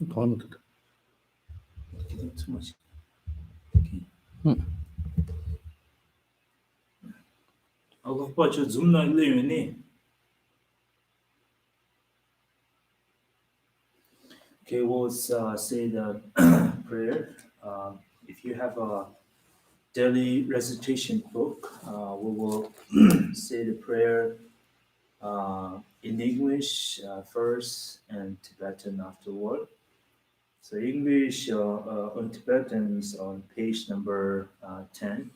더 하면 된다. too much. Allah baca zoom na ile. Okay, we'll say the prayer. If you have a daily recitation book, we will say the prayer in English first and Tibetan afterward. So English on Tibetan is on page number 10.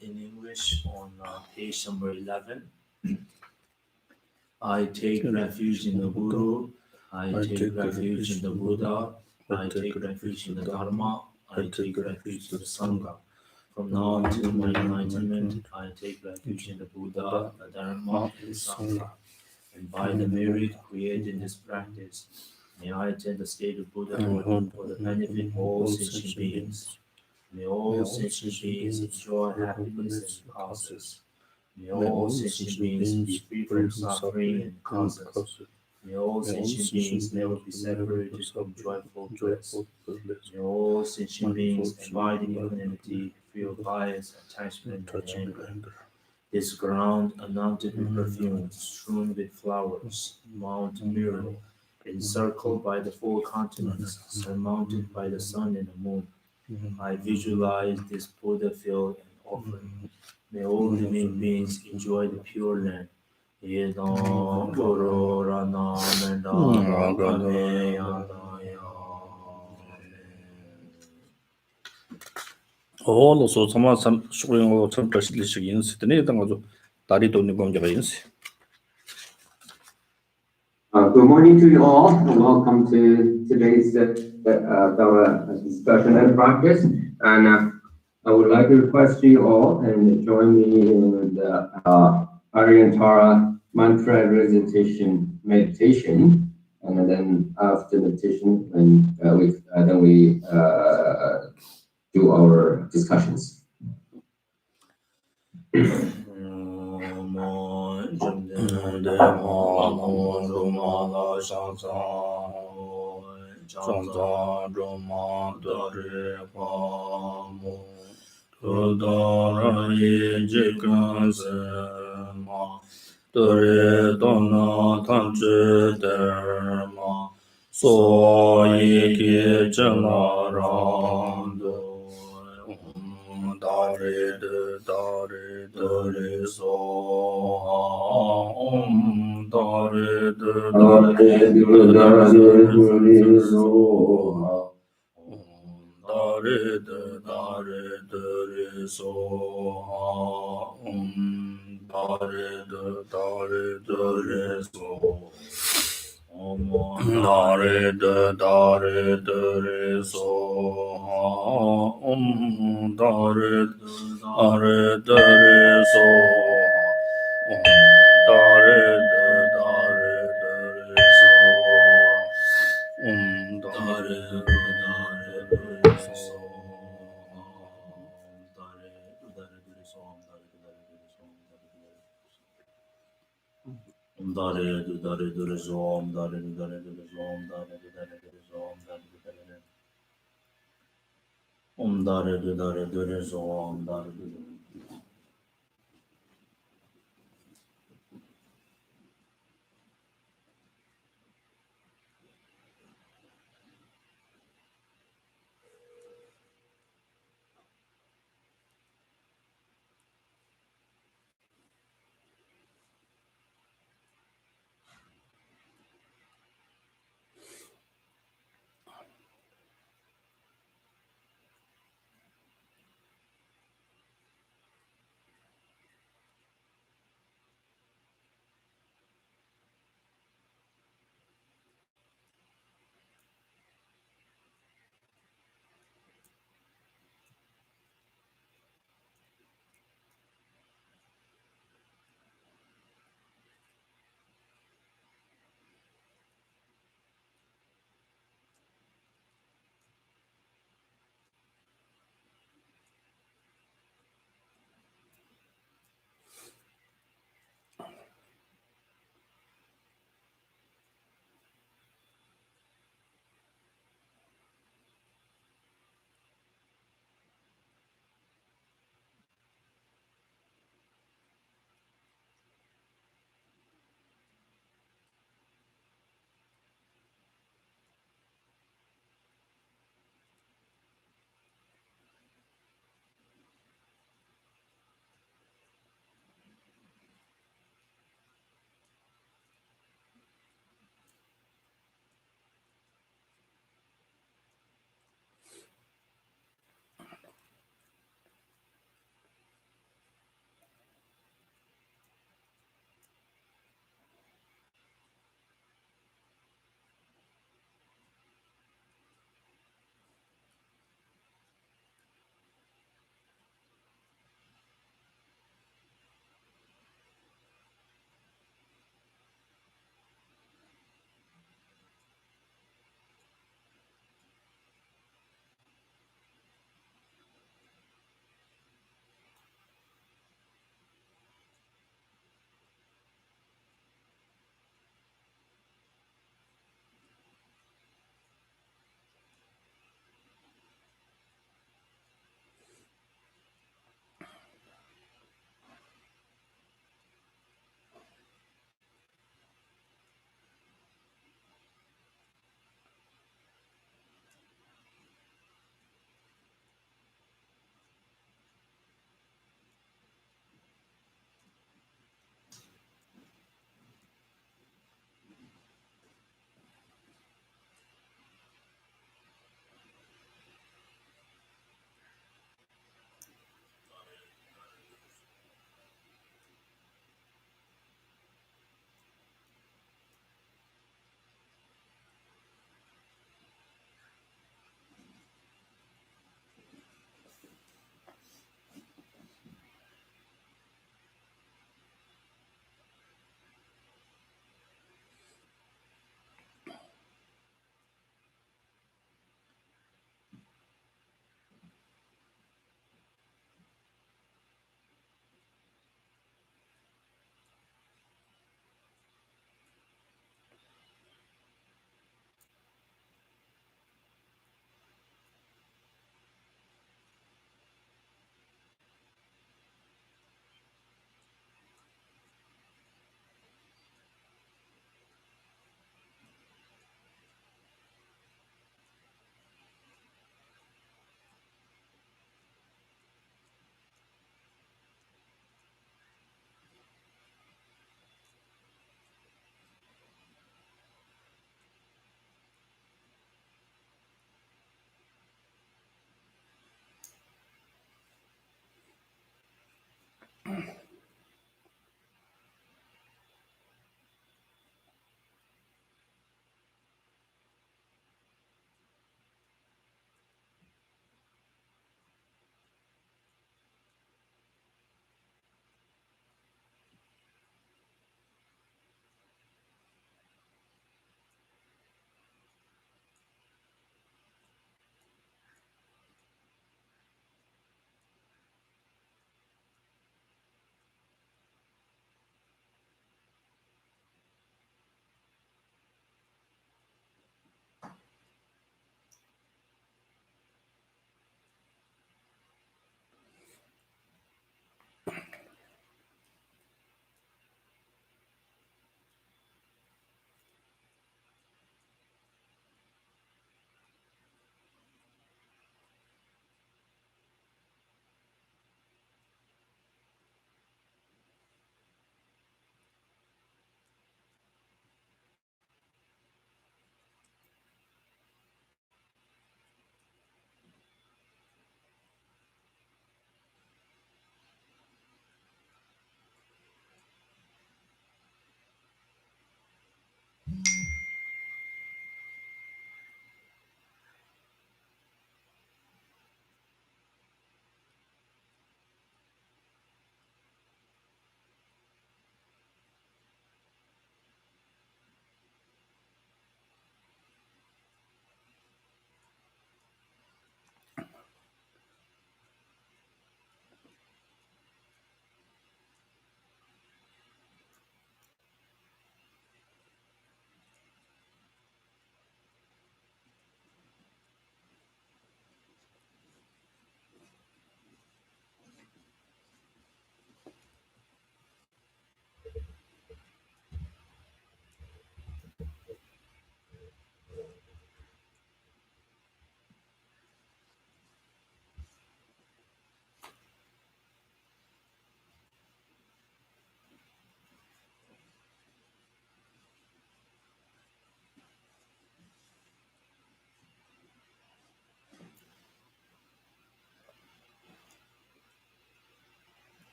In English on page number 11. I take refuge in the Guru, I take refuge in the Buddha, I take refuge in the Dharma, I take refuge in the Sangha. From now until my enlightenment, I take refuge in the Buddha, the Dharma, and the Sangha. And by the merit created in this practice, may I attain the state of Buddhahood for the benefit of all sentient beings. May all sentient beings enjoy happiness and causes. May all sentient beings be free from suffering and causes. May all sentient beings never be separated from joyful bliss. May all sentient beings abide in equanimity, free of bias, attachment, and anger. This ground, anointed with perfumes, strewn with flowers, Mount Meru, encircled by the four continents, surmounted by the sun and the moon. I visualize this Buddha field and offering. May all living beings enjoy the pure land. Yedam Purorana Mendara Kameyandaya. Oloso sama shukringo cham prashidli shigin sitene tangazo tari toni gomjaga yinsi. Good morning to you all, and welcome to today's our discussion and practice. And I would like to request you all and join me in the Aryantara mantra recitation meditation. And then after meditation, we do our discussions. Dare dare so om dare dare so dare dare so om dare dare so Om dare dare so om dare dare so om dare dare so om dare dare so Dare dare zom dare dare zom dare dare zom dare om dare dare zom dare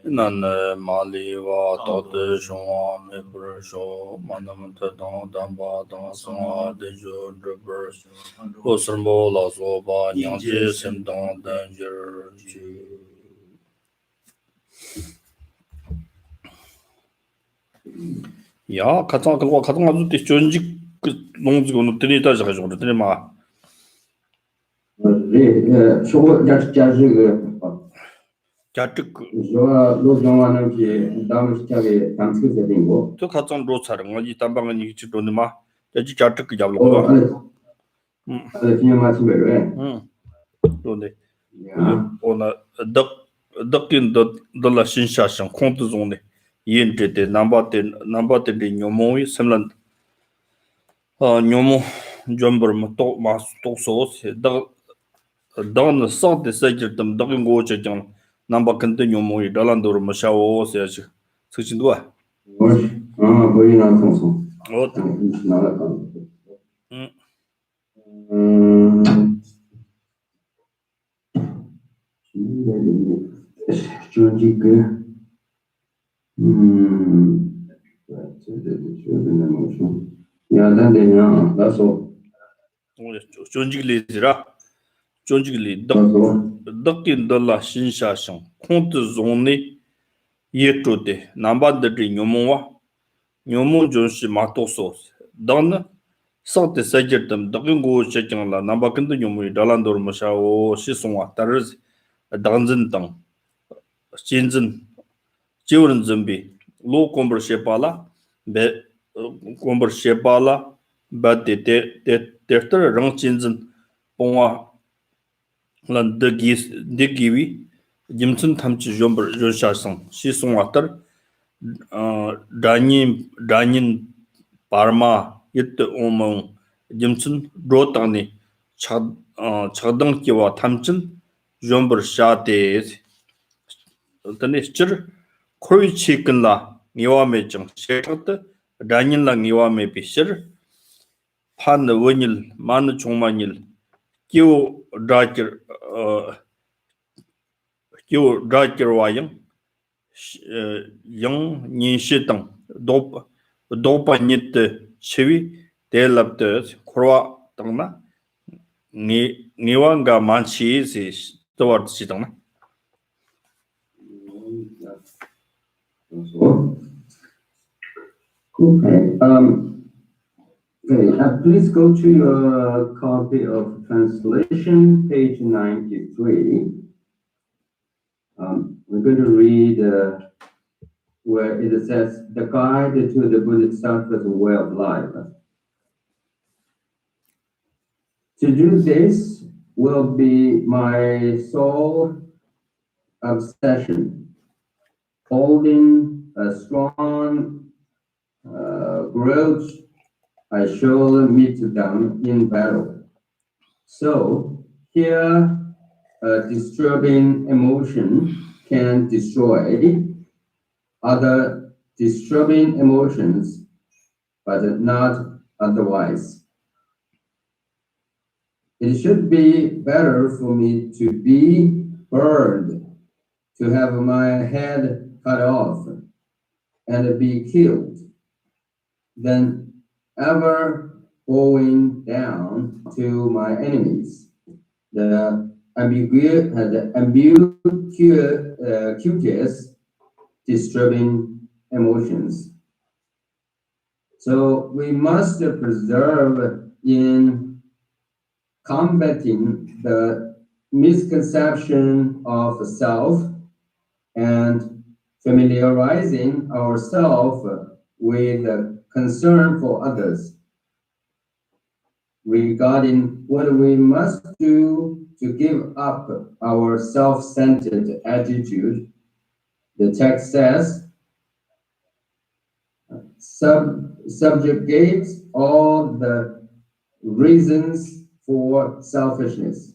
Nan Mali wa Tote Shwa Me Purasho Manamata Dang Damba Dang Sanga Dejo Drubers Osrambo La Soba Nyangje Sem Dang Danger 야, 가장 아주 전직 그 농지고 들이 다시 가지고 들이 막 저거 자식을 자득 저 노정하는 게 다음 시작에 당첨이 된 거. 저 가장 로차는 거이 담방은 이 지도는 막 여기 자득 그 잡는 어, 거. 그냥 말씀을 해. 그런데 야, 오늘 덕긴 더라 신샤상 콘트 존에 이엔테데 남바테 뇨모이 semlan 뇨모 점버마 또 마스 또소스 던 상데 세지름 덕인 고저장 남바 근데 뇨모이 달란도로 마샤오 세지 서진도아 보이나 통성. 나라가. 조직 야, 난데냐, 나서 존직리지라 존직리 나서 덕긴 달라 신샤상 콘트 존에 예토데 남바데 뇨모와 뇨모 존시 마토소스 던 상태 세지름 덕인 고저장라 남바 근데 뇨모이 달란도로 마샤오 시송와 따르지 당진당 진진 지원은 준비 로 콤버셰발라 베 콤버셰발라 바데테 랑 진진 봉와 란 데기위 짐슨 탐치 좀버 조샤상 시송와터 다닌 바르마 이때 오몬 짐슨 로타니 차당 기와 탐친 좀버 샤테 tani chir khoi chikin la ngiwa me chang shetat danin la ngiwa me pi shir phan wenil man chungmanil kiu drakir wayang yang nin shitang dopa nit chiwi delap de khorwa tangna ngiwa nga manchi si tawar chitangna Okay. Please go to your copy of translation, page 93. We're going to read where it says, the guide to the Bodhisattva's way of life. To do this will be my sole obsession. Holding a strong grudge, I shall meet them in battle. So here, a disturbing emotion can destroy other disturbing emotions, but not otherwise. It should be better for me to be burned, to have my head cut off and be killed, than ever bowing down to my enemies. The ambiguous, disturbing emotions. So we must preserve in combating the misconception of self and familiarizing ourselves with concern for others regarding what we must do to give up our self-centered attitude. The text says, subjugate all the reasons for selfishness.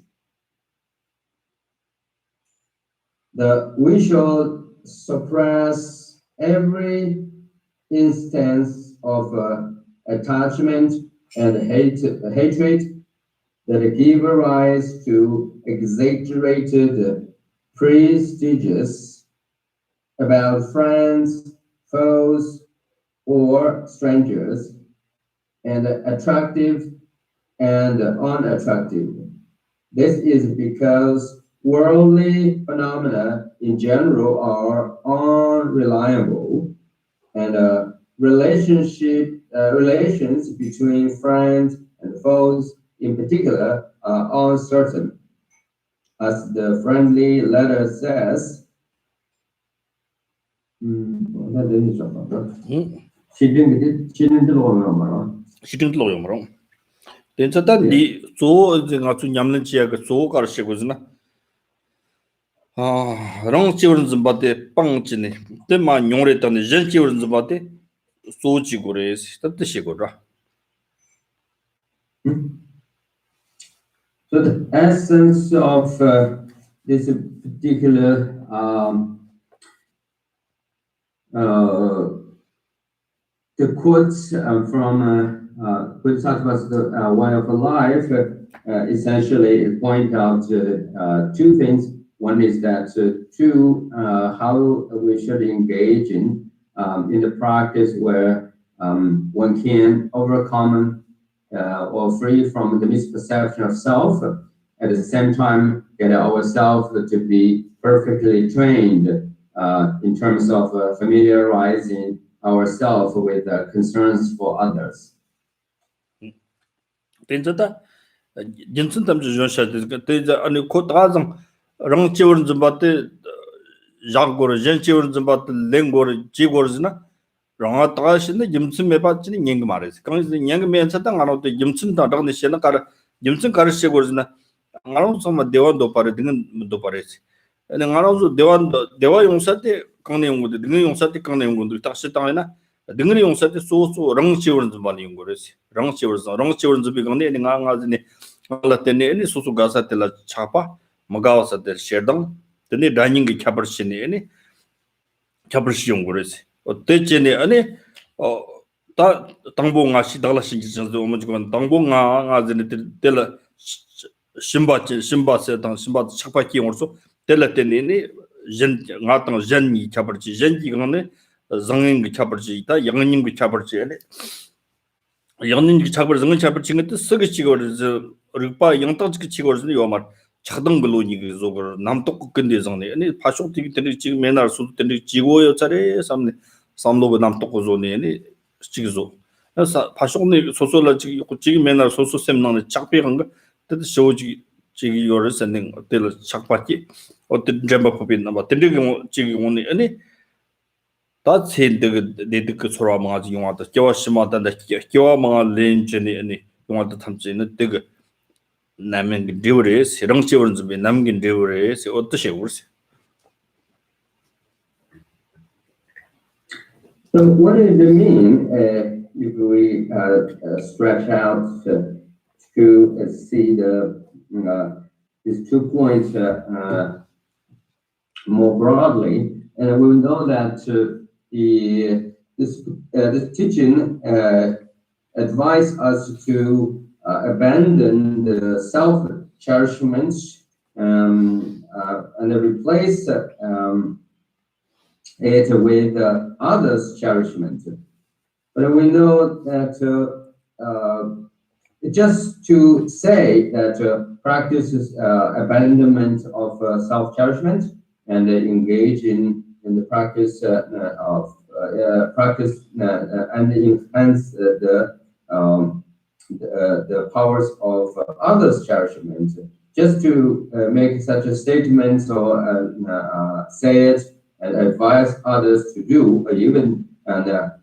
We shall suppress every instance of attachment and hatred that give rise to exaggerated prejudices about friends, foes, or strangers, and attractive and unattractive. This is because worldly phenomena in general are unreliable, and relations between friends and foes in particular are uncertain. As the friendly letter says, 시딩들로 용으로 된자단 니 조가 좀 냠는 지역의 조가를 시고즈나 랑 지원은 좀 받대 빵지네 때만 용랬던 전 지원은 좀 받대 소지고레스 뜻이고라. So the essence of this particular the quotes from which talks about the way of life essentially point out two things. One is that how we should engage in the practice where one can overcome or free from the misperception of self, at the same time get ourselves to be perfectly trained in terms of familiarizing ourselves with concerns for others. 된자다 진짜 담주 전샤데 되자 아니 코다장 랑 지원 좀 받대 자고르 전 지원 좀 받대 랭고르 지고르즈나 랑아 따신데 짐슨 메바치니 닝 말이스 강스 닝 메엔차다 가노도 짐슨 다다네 셴나 가르 짐슨 가르시고르즈나 가노 좀 대원도 파르 등도 파르스 네 가노도 대와 용사때 강내 용고도 등 용사때 강내 용고도 딱시 땅이나 등의 용사때 소소 랑 지원 좀 많이 용고르스 랑 지원 좀 비강내 닝아가즈니 알라테네 니 소소 가사텔라 차파 마가와사데 셰당 드니 다닝기 캬버시니 니 캬버시 용고르스 어때지네 아니 다 당봉아 시달라신 지선도 오면지건 당봉아 아즈네 텔라 심바세 당 심바 착바키 용어서 텔라테니 전 나당 전이 캬버지 전이 그네 장인기 캬버지 있다 양인기 캬버지 아니 양인기 캬버지 장인 캬버지 같은 쓰기 치고르즈 르파 양땅치 치고르즈 요말 차등 글로니 그저 남똑 근데 장네 아니 파쇼 되게 지금 맨날 수도 되게 지고요 차례 삼네 삼로고 남똑고조네 지기조 그래서 파쇼니 소소라 지금 맨날 소소 셈나네 작비한 거 뜻 쇼지 지기 요를 선능 어때를 작바기 어때 점바 법이나 뭐 되게 지금 오늘 아니 다 셀드 데드크 소라마지 용하다 겨와시마다다 겨와마 렌지니 아니 용하다 탐지는 되게 남은 디오레스 랑치원 좀 남긴 디오레스 어떠셔 우르세. So what does it mean if we stretch out to see these 2 points more broadly? And we know that this teaching advises us to abandon the self-cherishment and replace it with others' cherishment. But we know that just to say that practice abandonment of self-cherishment and engage in the practice of practice and enhance the powers of others' cherishment. Just to make such a statement or say it and advise others to do, or even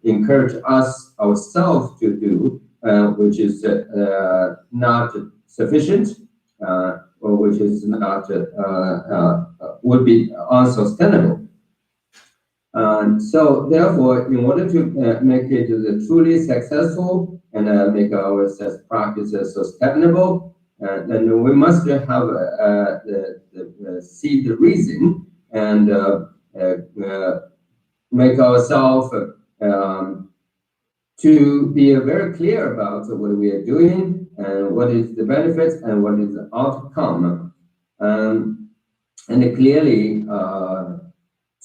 encourage us ourselves to do, which is not sufficient, or which is not would be unsustainable. So therefore, in order to make it truly successful and make our practices sustainable, then we must have see the reason and make ourselves to be very clear about what we are doing and what is the benefits and what is the outcome, and clearly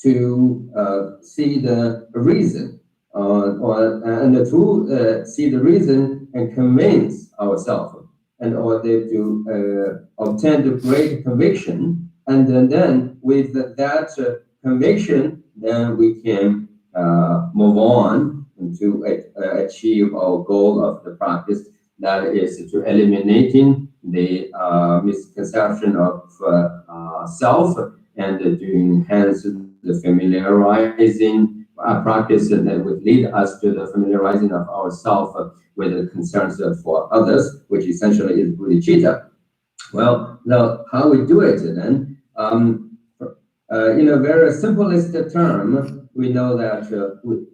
to see the reason, and to see the reason and convince ourselves in order to obtain the great conviction, and then with that conviction, then we can move on to achieve our goal of the practice, that is to eliminating the misconception of self and to enhance the familiarizing practice that would lead us to the familiarizing of ourselves with the concerns for others, which essentially is bodhicitta. Well, now how we do it then? In a very simplest term, we know that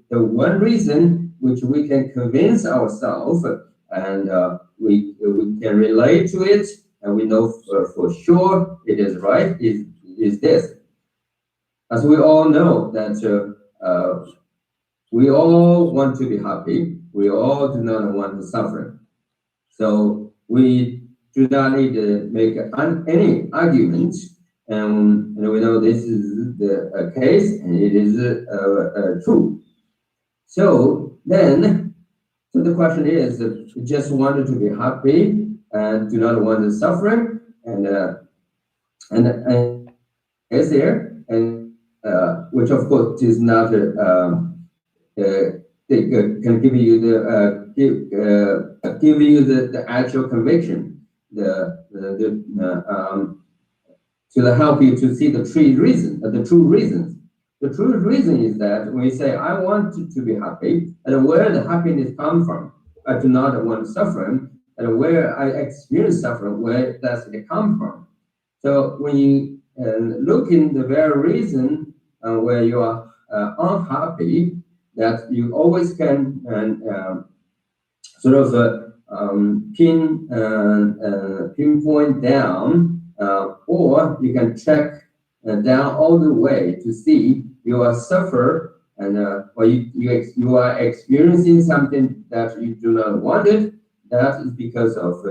the one reason which we can convince ourselves and we can relate to it, and we know for sure it is right, is this. As we all know that we all want to be happy, we all do not want to suffer. So we do not need to make any argument, and we know this is the case, and it is true. So then, so the question is, just wanted to be happy and do not want to suffer, and is there, and which of course is not can give you the give you the actual conviction, to help you to see the true reason, the true reasons. The true reason is that when we say, I want to be happy, and where the happiness comes from, I do not want to suffer, and where I experience suffering, where does it come from? So when you look in the very reason where you are unhappy, that you always can sort of pinpoint down, or you can check down all the way to see you are suffer and or you are experiencing something that you do not want it. That is because of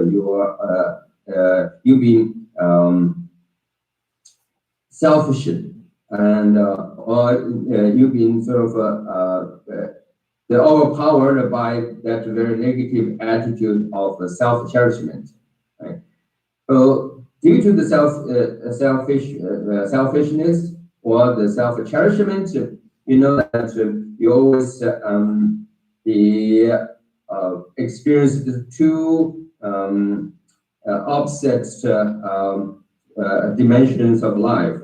you being selfish, and or you being sort of overpowered by that very negative attitude of self-cherishment, right? So due to the selfishness or the self-cherishment, you know that you always experience the two opposite dimensions of life.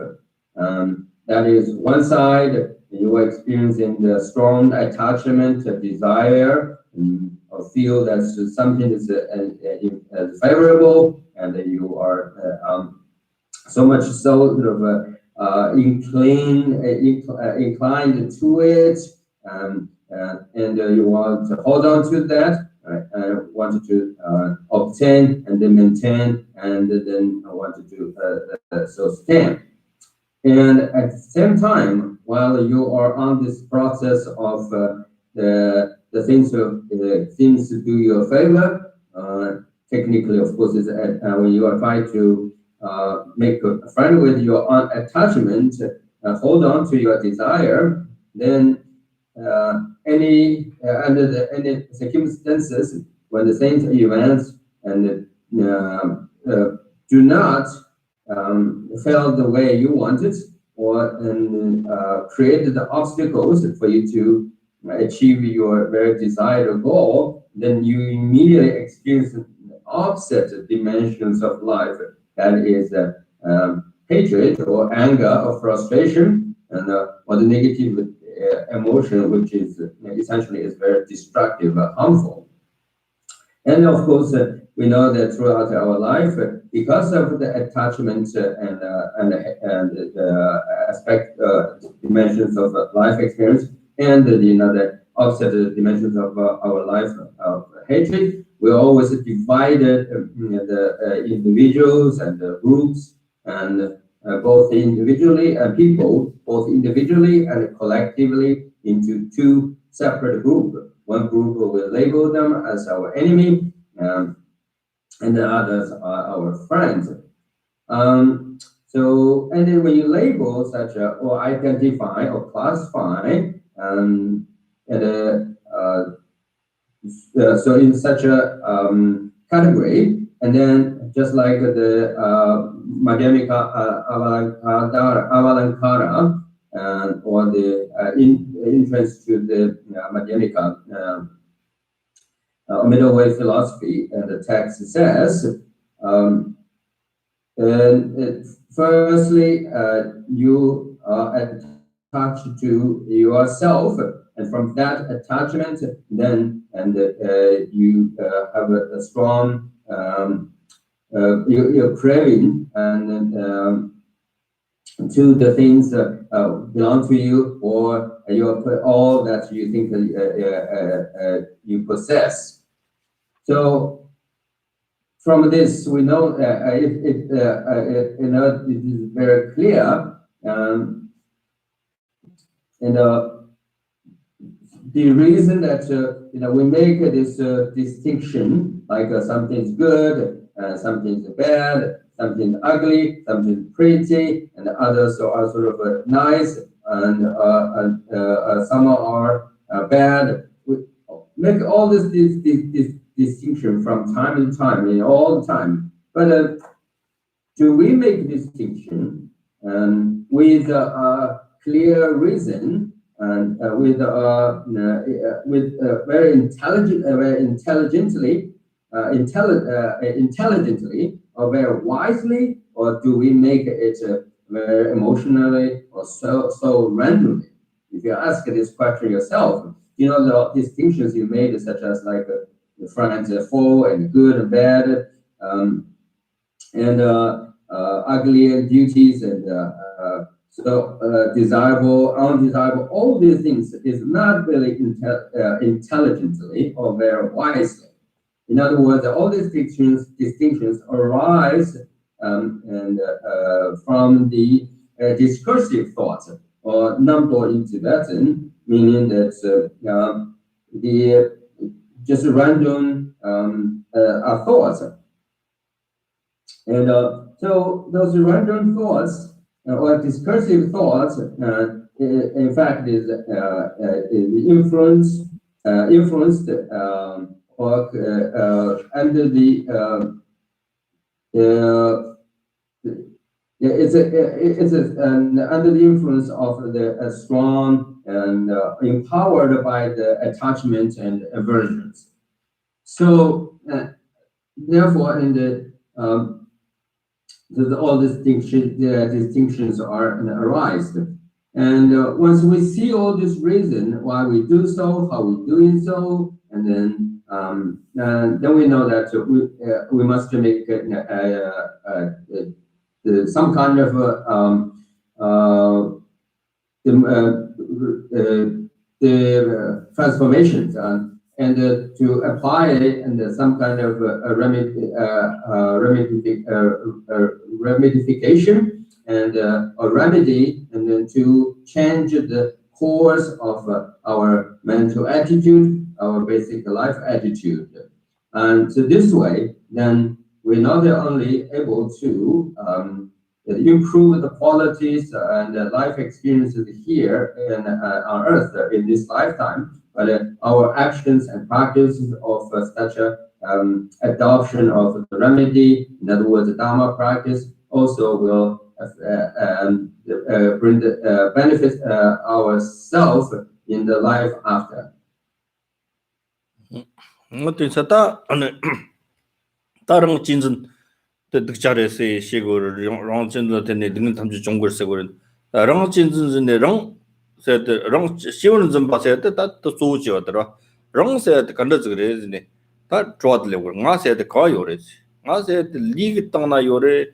That is, one side, you are experiencing the strong attachment, desire, or feel that something is favorable, and you are so much so sort of inclined to it, and you want to hold on to that, and wanted to obtain and then maintain, and then wanted to sustain. And at the same time, while you are on this process of the things to do you a favor, technically, of course, is when you are trying to make a friend with your own attachment, hold on to your desire, then any under any circumstances when the same events and do not fail the way you wanted, or create the obstacles for you to achieve your very desired goal, then you immediately experience the opposite dimensions of life. That is hatred or anger or frustration, and or the negative emotion, which is essentially is very destructive, harmful. And of course, we know that throughout our life, because of the attachment and the aspect dimensions of life experience, and the opposite dimensions of our life of hatred, we always divided the individuals and the groups, and both individually and people, both individually and collectively, into two separate groups. One group will label them as our enemy, and the others are our friends. So, and then when you label such a, or identify or classify, so in such a category, and then just like the Madhyamika Avalankara, or the entrance to the Madhyamika middle way philosophy, and the text says, firstly, you are attached to yourself, and from that attachment, then you have a strong you're craving and to the things that belong to you, or all that you think you possess. So from this, we know it is very clear, and the reason that we make this distinction, like something's good, something's bad, something ugly, something pretty, and others are sort of nice, and some are bad. We make all this distinction from time to time, all the time. But do we make distinction with a clear reason, and with very intelligently, or very wisely, or do we make it very emotionally, or so randomly? If you ask this question yourself, the distinctions you made, such as like the friends foe and good and bad, and ugly and duties, and desirable, undesirable, all these things is not really intelligently or very wisely. In other words, all these distinctions arise from the discursive thought, or Nampo in Tibetan, meaning that the just random thoughts. And so those random thoughts, or discursive thoughts, in fact, is influenced or under the under the influence of the strong and empowered by the attachment and aversions. So therefore, in the all distinctions are arise, and once we see all this reason why we do so, how we doing so, and then we know that we must make some kind of the transformations, and to apply it, and some kind of remedification, and a remedy, and then to change the course of our mental attitude, our basic life attitude. And so this way, then we're not only able to improve the qualities and the life experiences here on Earth in this lifetime, but our actions and practices of such a adoption of the remedy, in other words, the Dharma practice, also will bring the benefit ourselves in the life after. 다른 진진 득자레세 시고를 랑진도 되네 등은 탐지 종걸 세고는 랑 진진진의 랑 세트 랑 시원은 좀 봤어야 다또 소지어더라 랑 세트 간다지 그래지네 다 좋아들려고 nga 세트 거 요래지 nga 세트 리그 땅나 요래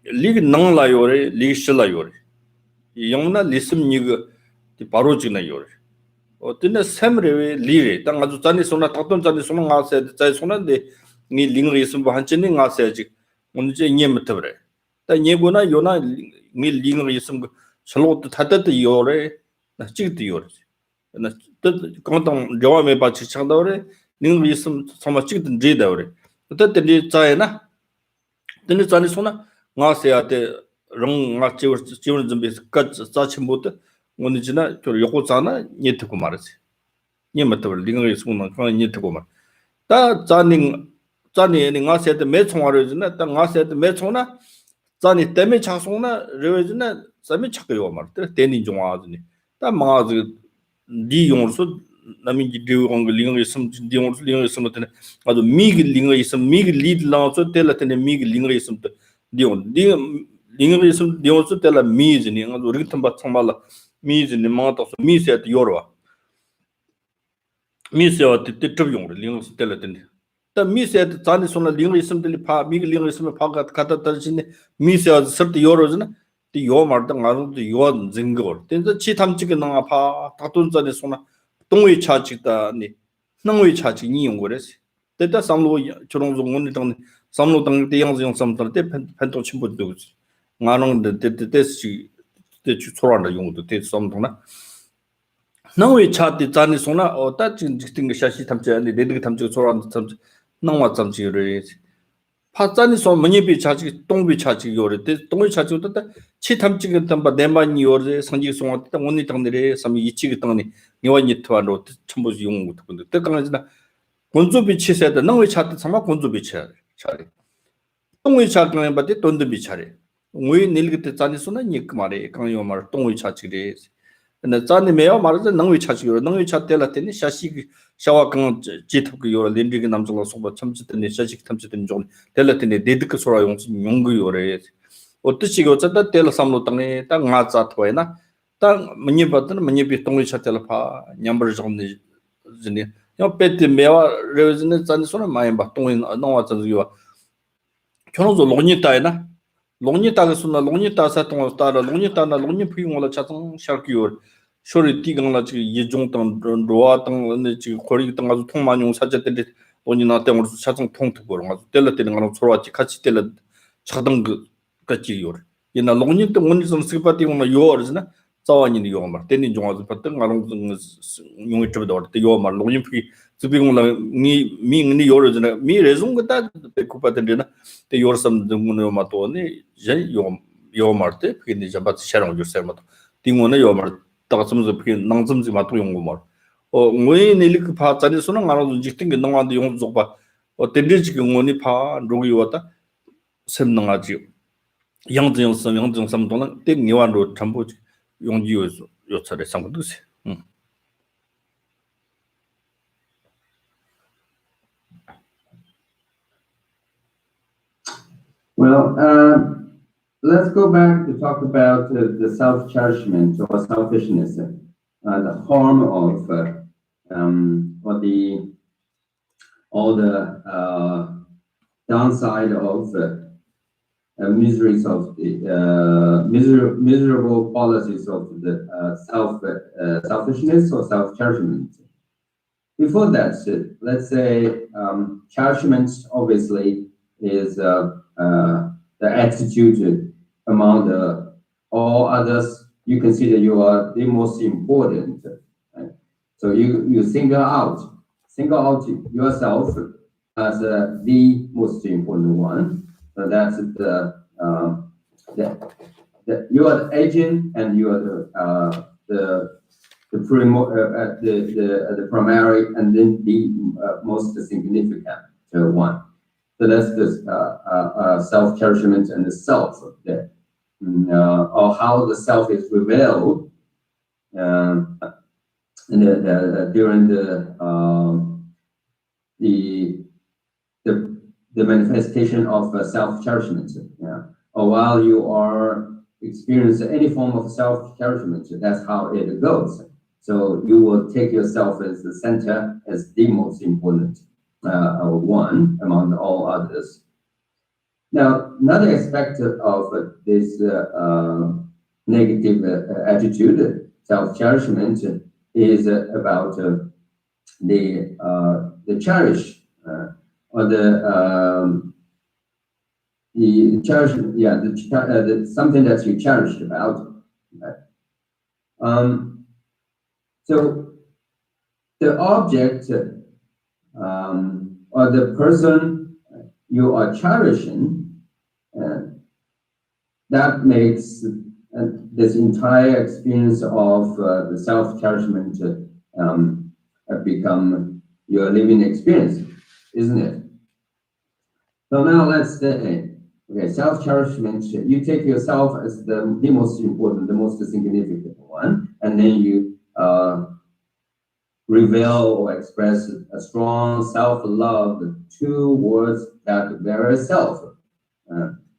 리그 능라 요래 리그 실라 요래 이 영나 리슴 니그 바로 지나 요래 어떤 샘레 리레 땅 아주 잔이 손나 탁돈 잔이 손나 가세 자이 손나데 니 링을 있으면 뭐 한전에 가세지 오늘 이제 이해부터 그래 다 예고나 요나 니 링을 있으면 설로도 다다도 요래 나 찍도 요래 나 건당 저와메 바치 창다 그래 링을 있으면 정말 찍든 제다 그래 어떻게 자이나 근데 잔이 손나 가세야데 랑 맞지워 지원 준비해서 같이 짜치 못 오늘 지나 저 요거 자나 니트고 말이지 니 맞다 링을 있으면 그냥 니트고 말 다 자닝 가세도 매총하려 지나 다 가세도 매총나 자니 때문에 차송나 레외지나 자미 착거요 말들 대니 종아지니 다 마즈 니 용으로서 남이 리용 링을 있으면 디용으로서 링을 있으면 아주 미기 링을 있으면 미기 리드라서 텔라테네 미기 링을 있으면 디용 링을 있으면 디용으로서 텔라 미즈니 아주 리튼 바창말라 미즈니 마타서 미세트 요르와 미세트 뜻적용 링을 텔라테네 다 미세트 잔이 손나 링을 있으면 파 미기 링을 있으면 파가 갖다 떨어지네 미세트 설때 요르잖아 디 요마르다 가르도 요 증거 근데 치탐지게 나가 파 다돈자네 손나 동의 차지다니 능의 차지 이용거래지 때다 삼로 저런 종원이 당 삼로 당 대양성 삼들 때 팬도 친구도 나는 때때때시 때 초라나 용도 때 삼도나 능의 차지 잔이 손나 어따 지팅 게 샤시 탐지하니 내들 탐지 초라나 탐지 능와 탐지를 파잔이 손 머니비 차지 동비 차지 요래 때 동의 차지 때 치탐지게 담바 내만이 요래 성지 송아 때 오늘 당들에 삼이 이치기 당니 니와니 투안로 첨부 용 것도 근데 때까지나 건조비 치세다 능의 차트 참아 건조비 차리 동의 차트는 바데 돈도 비차리 왜 내일그때 잔이 손은 니 말에 강요 말 동의 차지래 근데 잔이 매어 말은 능의 차지요 능의 차텔라 때니 샤시 샤와 강 지탑그 요 린디기 남성로 소바 참지더니 샤시 탐지더니 좀 텔라테니 데드크 소라 용구 요래 어떻게 어쩌다 텔라 삼로 땅에 땅 마자 토에나 땅 머니 버튼 머니 비 동의 차텔라 파 냠버 좀니 지니 요 베트 메와 레즈네 잔이 손은 많이 봐 동의 농와 저기와 겨노조 롱니타에나 롱니타가 손나 롱니타사 동화 따라 롱니타나 롱니 피용을 차성 샤키요 쇼리 띠강라 지 예종땅 로아땅 근데 지 거리 땅 아주 통만용 사제들이 돈이나 땡으로 차성 통투고 가지고 텔라 때는 거는 서로같이 같이 텔라 차등 그 같이 요 이나 롱니 때 뭔지 좀 스파티고나 요르즈나 자완이 요말 때는 종아도 받던 가는 용이 좀 더 요말 롱니 피 스비고나 미니 요르즈나 미 레종 그다 베쿠파데나 때 요르섬 등문을 마토니 제 요말 때 그게 잡아 샤랑 요세마도 띵원에 요말 다가서면서 그게 낭점지 마토 용고 말 왜 내리그 파자니 손은 알아도 직등 게 농한데 용도 봐 텐디지 용원이 파 로기 왔다 샘능하지 양정섬 돈은 땡니완로 전부 용지요 요철에 상도세 Well, let's go back to talk about the self-cherishment or selfishness, the harm of all the downside of miseries of the miserable qualities of the selfishness or self-cherishment. Before that, let's say cherishment obviously is the attitude among all others. You consider you are the most important, right? So you single out yourself as the most important one. So that's you are the agent and you are the primary and then the most significant one. So that's the self-cherishment and the self there, or how the self is revealed during the manifestation of self-cherishment. Yeah. Or while you are experiencing any form of self-cherishment, that's how it goes. So you will take yourself as the center, as the most important one among all others. Now, another aspect of this negative attitude, self-cherishment, is about the cherish or the cherish, yeah, the something that you cherished about. So the object or the person you are cherishing, that makes this entire experience of the self-cherishment become your living experience, isn't it? So now let's say, okay, self-cherishment, you take yourself as the most important, the most significant one, and then you reveal or express a strong self-love towards that very self,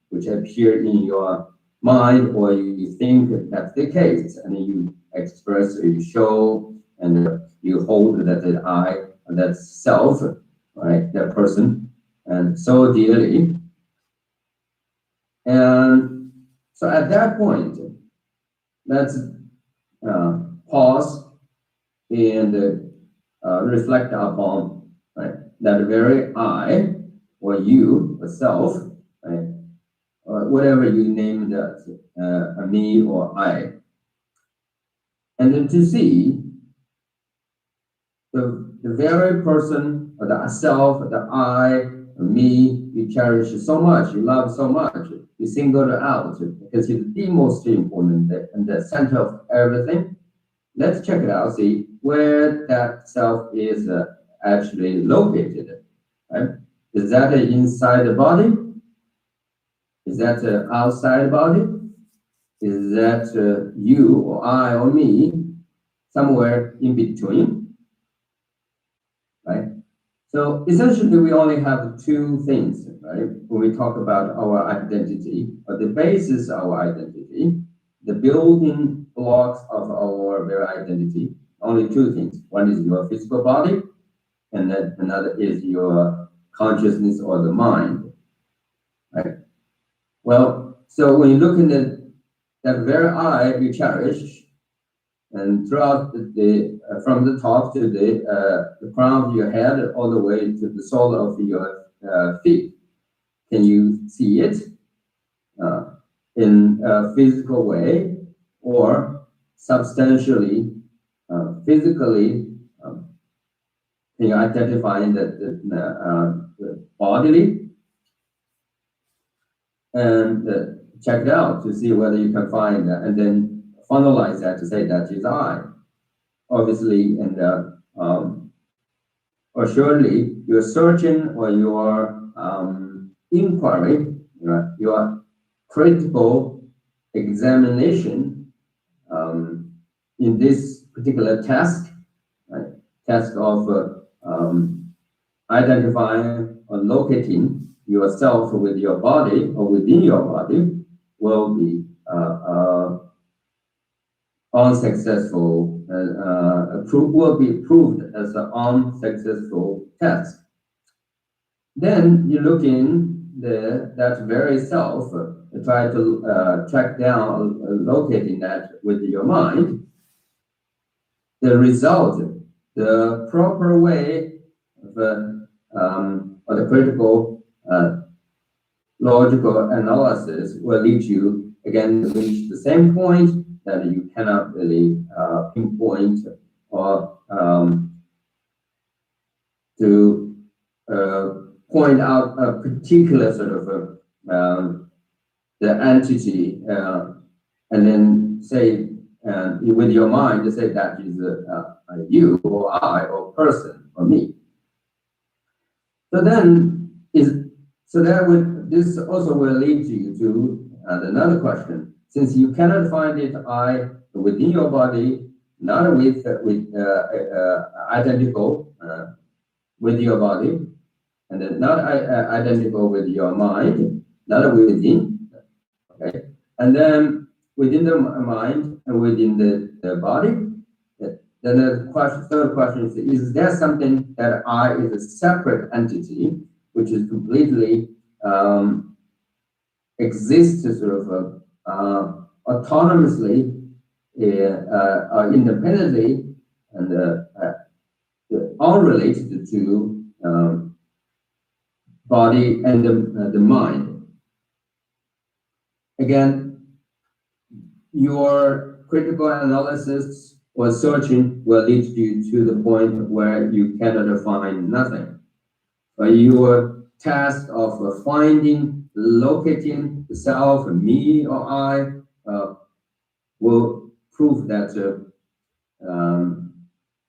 which appear in your mind, or you think that's the case, and you express, or you show, and you hold that I, that self, right, that person, and so dearly. And so at that point, let's pause and reflect upon, right, that very I, or you, or self, right, or whatever you name that, me or I, and then to see the very person, or the self, the I, me, you cherish so much, you love so much, you single it out because it's the most important and the center of everything. Let's check it out, see where that self is actually located, right? Is that inside the body? Is that outside the body? Is that you or I or me, somewhere in between, right? So essentially, we only have two things, right? When we talk about our identity, or the basis of our identity, the building blocks of our very identity, only two things. One is your physical body, and then another is your consciousness or the mind, right? Well, so when you look in that very I you cherish, and throughout the from the top to the crown of your head, all the way to the sole of your feet, can you see it in a physical way, or substantially, physically? Can you identify the bodily? And check it out to see whether you can find that, and then finalize that to say that is I. Obviously, and or surely your searching or your inquiry, your critical examination in this particular task, right? Task of identifying or locating yourself with your body or within your body will be unsuccessful, will be proved as an unsuccessful task. Then you look in that very self, try to track down, locating that with your mind. The result, the proper way of or the critical logical analysis will lead you again to reach the same point that you cannot really pinpoint or to point out a particular sort of the entity and then say with your mind to say that is you or I or person or me. So then this also will lead you to another question. Since you cannot find it I within your body, not with identical with your body, and then not identical with your mind, not within, okay, and then within the mind and within the body. Then the third question is there something that I is a separate entity, which is completely exists sort of autonomously, independently and unrelated to body and the mind. Again, your critical analysis or searching will lead you to the point where you cannot find nothing. Your task of finding, locating the self, me or I, will prove that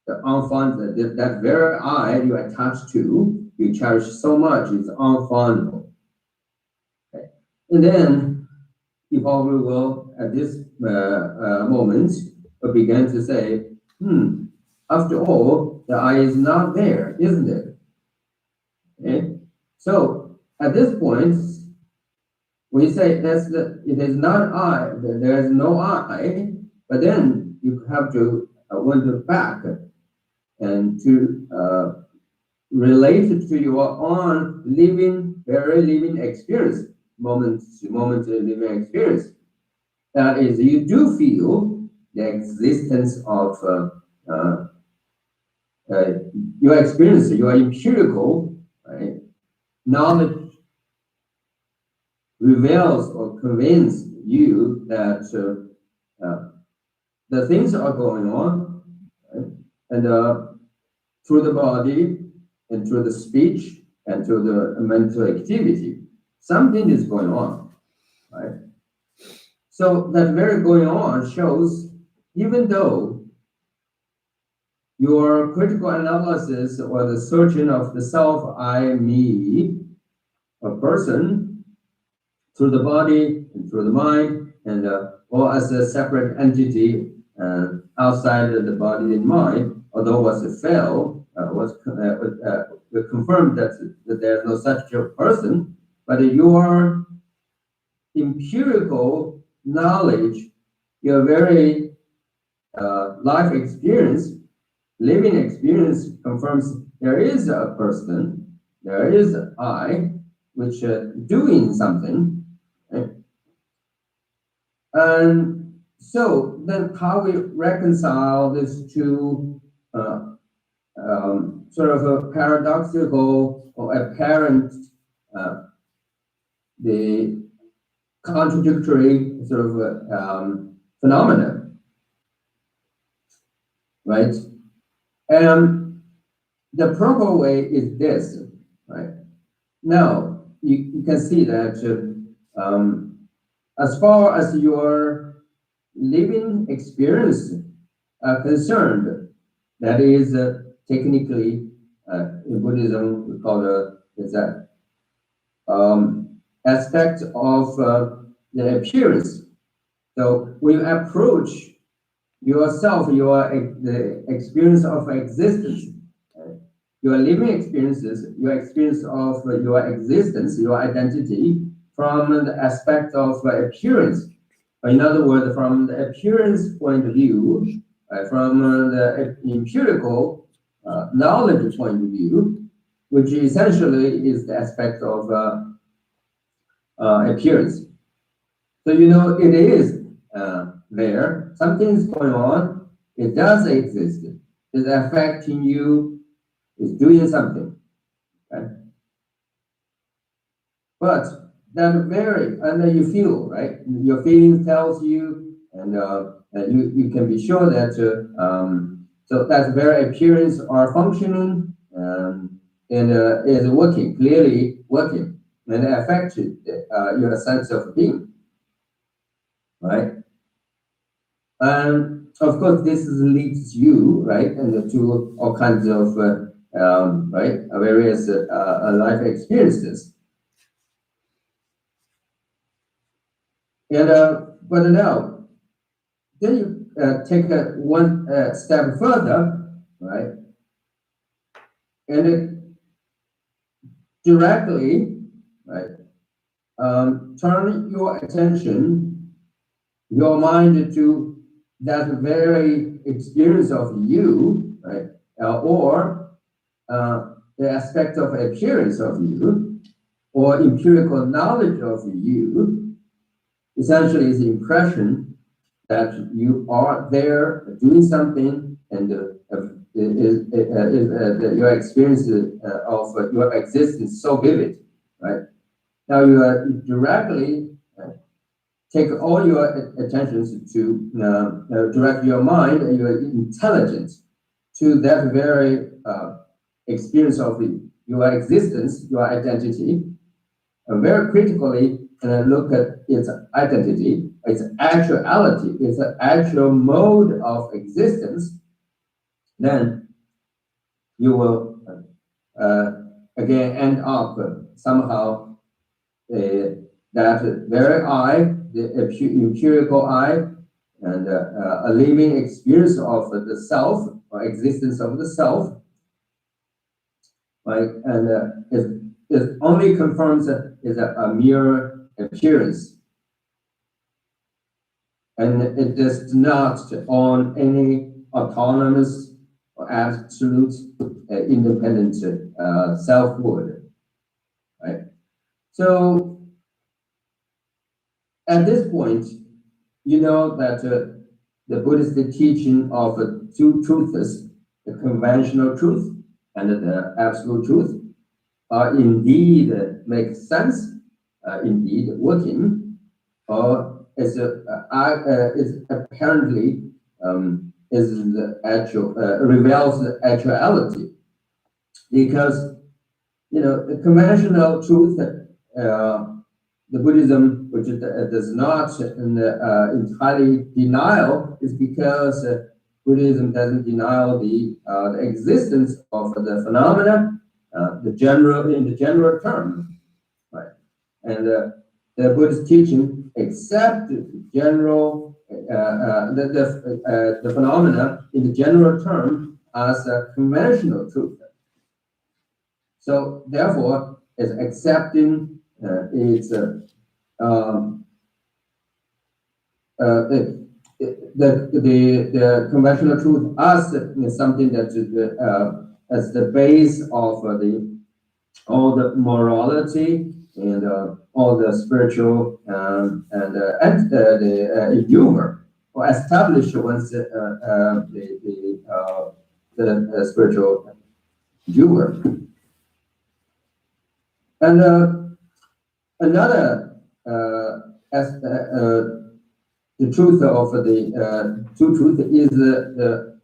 the unfound, that very I you attach to, you cherish so much, is unfindable. Okay. And then you probably will, at this moment, begin to say, after all, the I is not there, isn't it? Okay. So at this point, we say it is not I, there is no I, but then you have to went back and to relate it to your own very living experience, moment to moment living experience. That is, you do feel the existence of your experience, your empirical, right, knowledge reveals or convinces you that the things are going on, right? And through the body and through the speech and through the mental activity, something is going on, right? So that very going on shows, even though your critical analysis or the searching of the self, I, me, a person, through the body and through the mind, and or as a separate entity outside of the body and mind, although was a fail, confirmed that there's no such a person, but your empirical knowledge, your very life experience, living experience confirms there is a person, there is I, which doing something. Right? And so then how we reconcile this to sort of a paradoxical or apparent, the contradictory sort of phenomena, right? And the proper way is this, right? Now, you can see that as far as your living experience are concerned, that is technically, in Buddhism, we call it that aspect of the appearance. So when you approach yourself, the experience of existence, your living experiences, your experience of your existence, your identity, from the aspect of appearance. In other words, from the appearance point of view, from the empirical knowledge point of view, which essentially is the aspect of appearance. So you know it is there. Something is going on. It does exist. It's affecting you. It's doing something. Okay? But that vary, and then you feel, right? Your feeling tells you, and you can be sure that so that very appearance are functioning and is working, clearly working, and affected your sense of being, right? And of course, this leads you, right, and to all kinds of right, various life experiences. And but now, then you take one step further, right, and it directly, right, turn your attention, your mind to that very experience of you, right, or the aspect of appearance of you, or empirical knowledge of you. Essentially, is the impression that you are there doing something, and your experience of your existence so vivid, right? Now you directly take all your attentions to direct your mind and your intelligence to that very experience of your existence, your identity, very critically look at its identity, its actuality, its actual mode of existence, then you will again end up somehow that very I, the empirical I, and a living experience of the self or existence of the self, right? And it only confirms that is a mere appearance, and it does not own any autonomous or absolute independent selfhood, right? So at this point, you know that the Buddhist teaching of two truths, the conventional truth and the absolute truth, are indeed make sense, indeed working, or is apparently is the actual reveals the actuality, because the conventional truth, the Buddhism, which does not entirely denial, is because Buddhism doesn't deny the existence of the phenomena, in the general term, right? And the Buddhist teaching accept general the phenomena in the general term as a conventional truth. So therefore, it's accepting its the conventional truth as something that is as the base of all the morality and all the spiritual and the humor, or establish once the spiritual humor. And another the truth of the two truth is the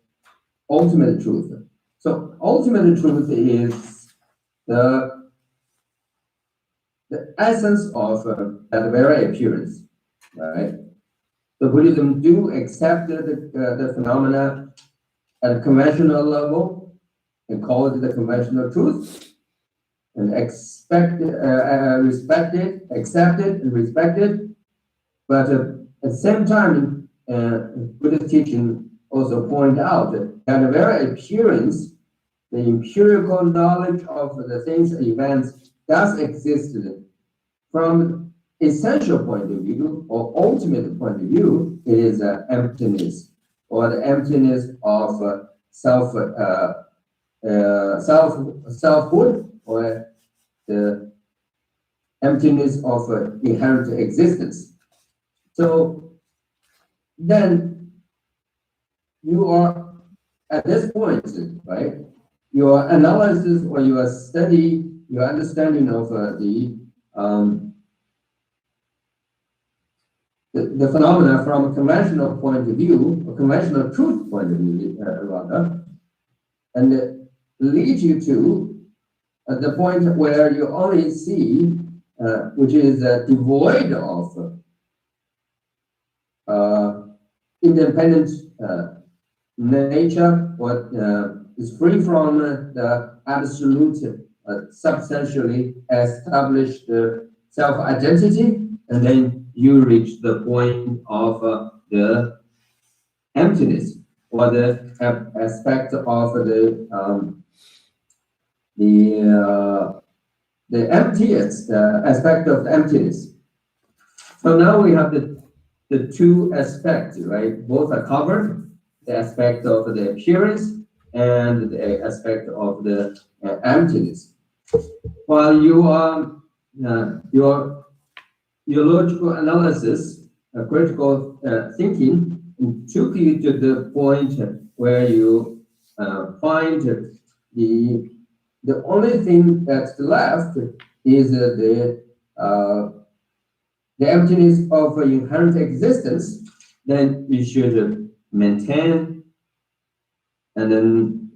ultimate truth. So ultimate truth is the essence of that very appearance, right? The Buddhism do accept the phenomena at a conventional level and call it the conventional truth, and respect it, accept it, and respect it. But at the same time, Buddhist teaching also point out that the very appearance, the empirical knowledge of the things, events, does exist from essential point of view or ultimate point of view. It is emptiness, or the emptiness of selfhood, or the emptiness of inherent existence. So then you are at this point, right? Your analysis or your study, your understanding of the phenomena from a conventional point of view, a conventional truth point of view, rather, and leads you to the point where you only see, which is devoid of independent nature, or is free from the absolute, substantially established self-identity, and then you reach the point of the emptiness, or the aspect of the emptiest aspect of the emptiness. So now we have the two aspects, right? Both are covered: the aspect of the appearance and the aspect of the emptiness. While you are your logical analysis, critical thinking took you to the point where you find the only thing that's left is the emptiness of inherent existence, then we should maintain and then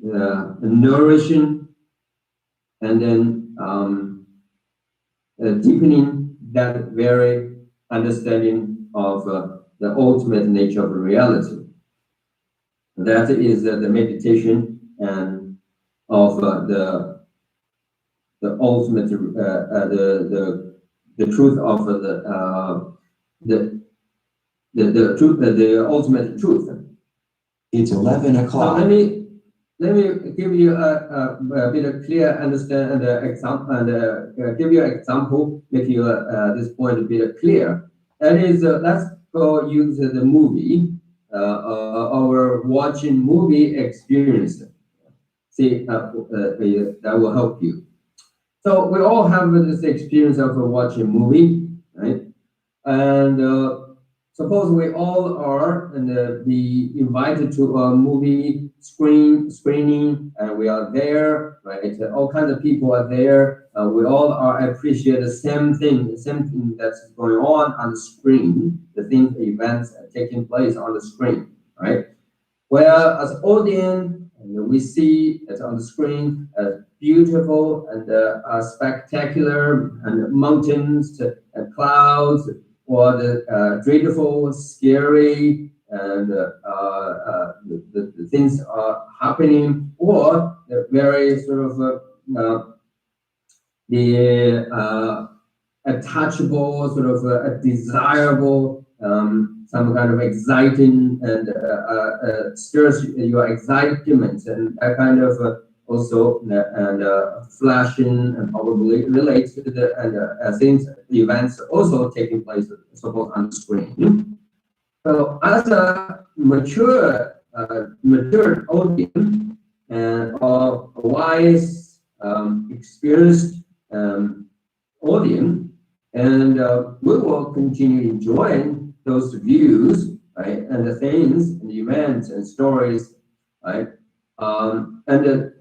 nourishing and then deepening that very understanding of the ultimate nature of reality. That is the meditation and of the ultimate the truth of the truth, the ultimate truth. It's 11 So o'clock. let me give you a bit of clear understand example and give you an example, make you this point a bit clear. That is, let's go use the movie, our watching movie experience. See, that will help you. So we all have this experience of watching movie, right? And suppose we all are and be invited to a movie screening, and we are there, right? All kinds of people are there. We all are appreciate the same thing that's going on the screen, the things, events taking place on the screen, right? Well, as audience, we see it on the screen beautiful and spectacular and mountains and clouds, or the dreadful, scary, and the things are happening, or the very sort of the attachable, sort of a desirable, some kind of exciting and stirs your excitement, and that kind of also and flashing and probably relates to the and things, events also taking place, suppose on the screen. So as a mature audience and a wise, experienced audience, and we will continue enjoying those views, right, and the things, and the events and stories, right, and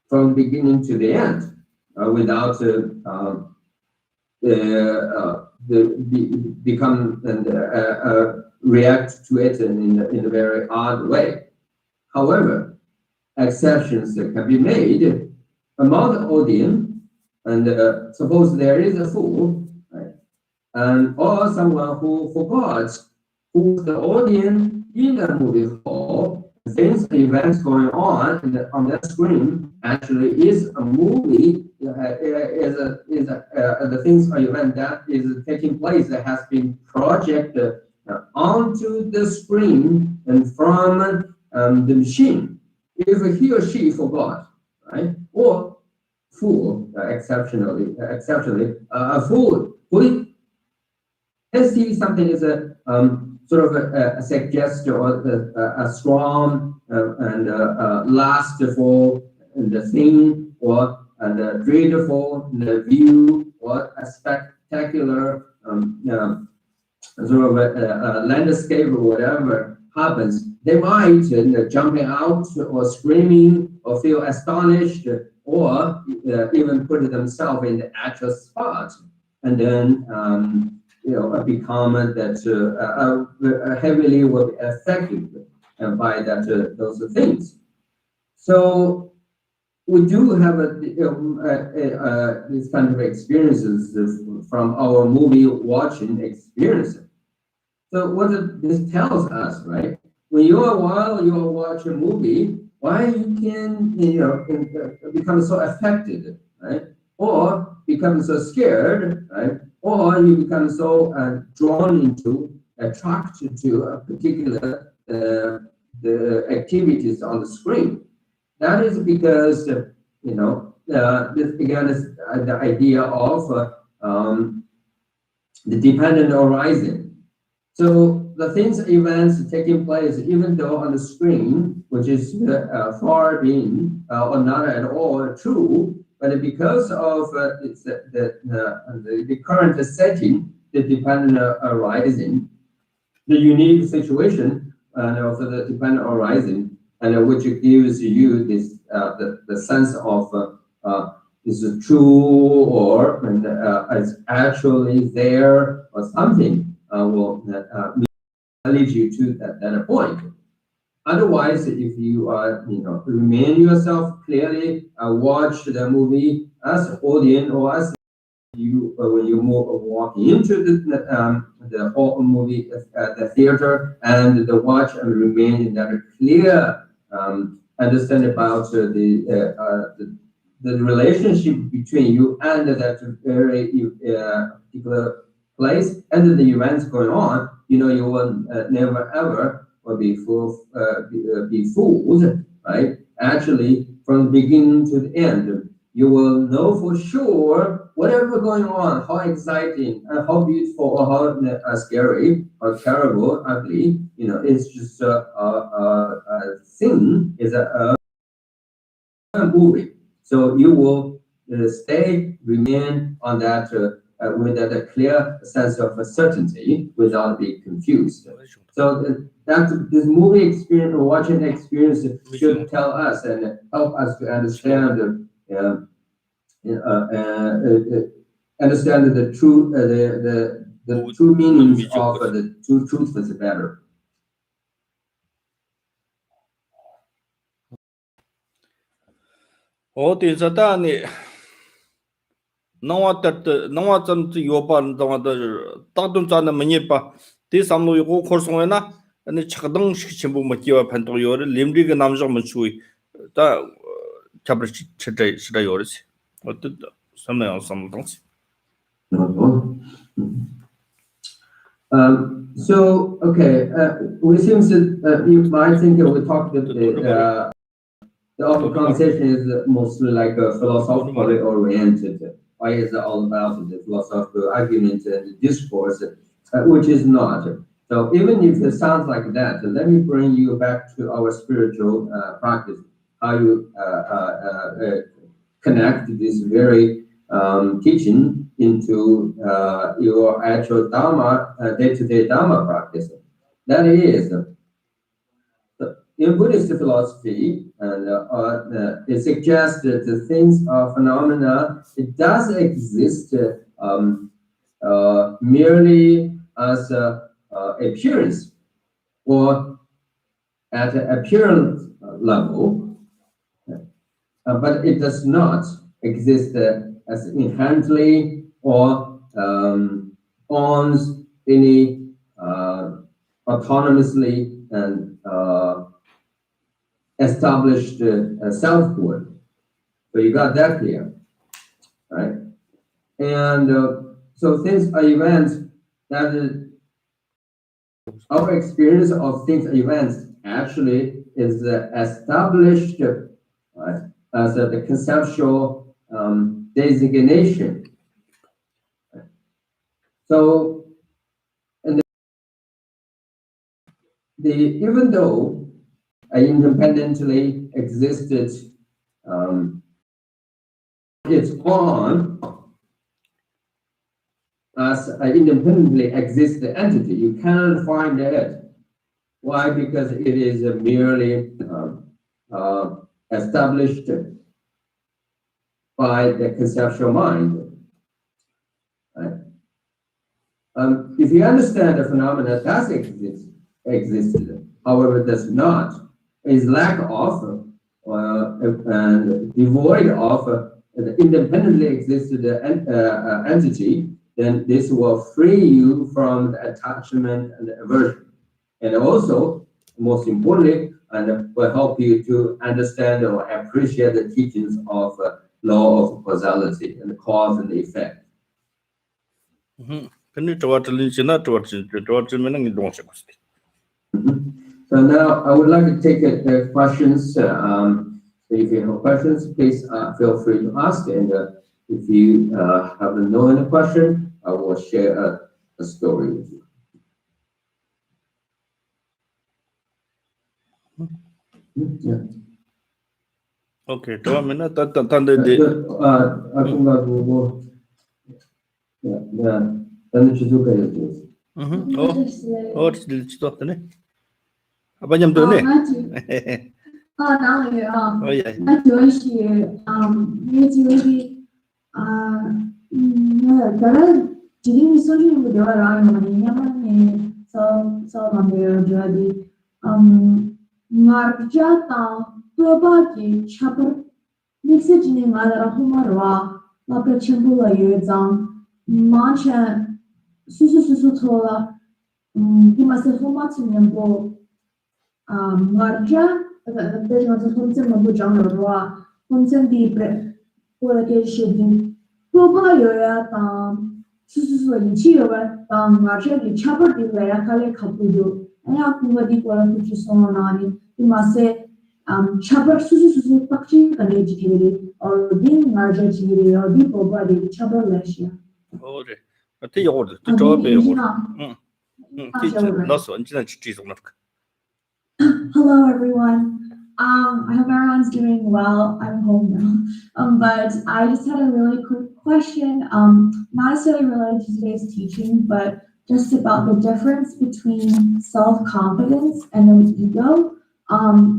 from beginning to the end, without become and react to it in a very odd way. However, exceptions can be made among the audience, and suppose there is a fool, right, and or someone who forgot who's the audience in the movie hall. Things, events going on the screen actually is a movie, the things or event that is taking place that has been projected onto the screen and from the machine. If he or she forgot, right, or fool, exceptionally, a fool who can see something is a sort of a suggestion or a strong and lustful the thing, or the dreadful the view, or a spectacular sort of a landscape or whatever happens. They might jumping out or screaming or feel astonished, or even put themselves in the actual spot, and then become that heavily will be affected by that those things. So we do have this kind of experiences from our movie watching experience. So what this tells us, right? While you are watching a movie, why you can become so affected, right? Or become so scared, right? Or you become so drawn into, attracted to a particular the activities on the screen. That is because this began as the idea of the dependent arising. So the things, events taking place, even though on the screen, which is far being or not at all true, but because of the current setting, the dependent arising, the unique situation of the dependent arising, and which gives you this the sense of is it true or is actually there or something will lead you to that point. Otherwise, if you remain yourself clearly, watch the movie as an audience or as you when you walk into the whole movie the theater and the watch and remain in that clear understand about the relationship between you and that very particular place and the events going on, you will never ever will be fooled, right? Actually, from the beginning to the end, you will know for sure whatever going on, how exciting, and how beautiful, or how scary, or terrible, ugly, it's just a thing, is a movie. So you will remain on that with a clear sense of certainty without being confused. So this movie experience or watching experience should tell us and help us to understand understand the true the true meanings of the true truth is better. 어디서다니 나와점 요반 나와도 따돈 자는 뭐니까 대삼로 요고 코르송에나 아니 차등 시침부 뭐기와 판도 요를 림리가 남정 뭐추이 다 잡을 치대 시다 요르지 어떤 섬나요 섬동시 So okay, we seem that you might think that we talked that the conversation is mostly like a philosophically oriented. Why is it all about the philosophical argument and discourse, which is not. So even if it sounds like that, let me bring you back to our spiritual practice. How you connect this very teaching into your actual Dharma, day-to-day Dharma practice. That is, in Buddhist philosophy, and it suggests that the things are phenomena. It does exist merely as appearance or at an appearance level, but it does not exist as inherently or owns any autonomously and established selfhood. So you got that clear, right? And so things are events that our experience of things events actually is established as the conceptual designation. So, and even though independently existed its own as an independently existed entity, you cannot find it. Why? Because it is merely established by the conceptual mind. Right? If you understand the phenomena does exist, however, does not, is lack of and devoid of the independently existed entity, then this will free you from the attachment and the aversion. And also, most importantly, and will help you to understand or appreciate the teachings of law of causality and cause and effect. So now I would like to take questions. If you have questions, please feel free to ask. And if you haven't known a question, I will share a story with you. Yeah. Okay, to amena I oh, it's the stuff, ne? Abanyam to ne? 哪里啊？ Oh yeah. 那主要是那就是那咱们指定的收入不多，然后你要么你少那个主要的marca ta to ba ki chapar mixed ni ngala humarwa la pe chembula yezang mancha susu thola kima se format nyambo marca there's not something mabu jangrwa something di por que shedi to ba yo ya ta susu inchi yo ba ta marca di chapar di la ya kale khapu aya kuma di por que sono nani kima se chapar susu pakchi kane jikiri or din marca jikiri or di to ba di chapar lasya Oh, the order to draw be. Teacher, Hello lots of cheese on everyone. I hope everyone's doing well. I'm home now. But I just had a really quick question. Not necessarily related to today's teaching, but just about the difference between self-confidence and then ego.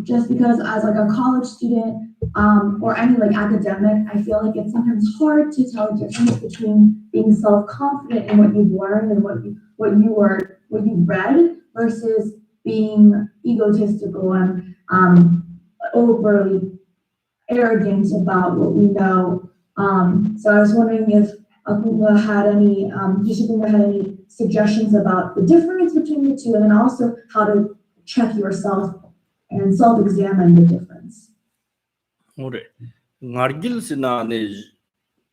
Just because as like a college student, or any like academic, I feel like it's sometimes hard to tell the difference between being self-confident in what you've learned and what you read versus being egotistical and overly arrogant about what we know. So I was wondering if Akunga had any, Yushikunga had any suggestions about the difference between the two, and then also how to check yourself and self-examine the difference. Ore ngargil sina ne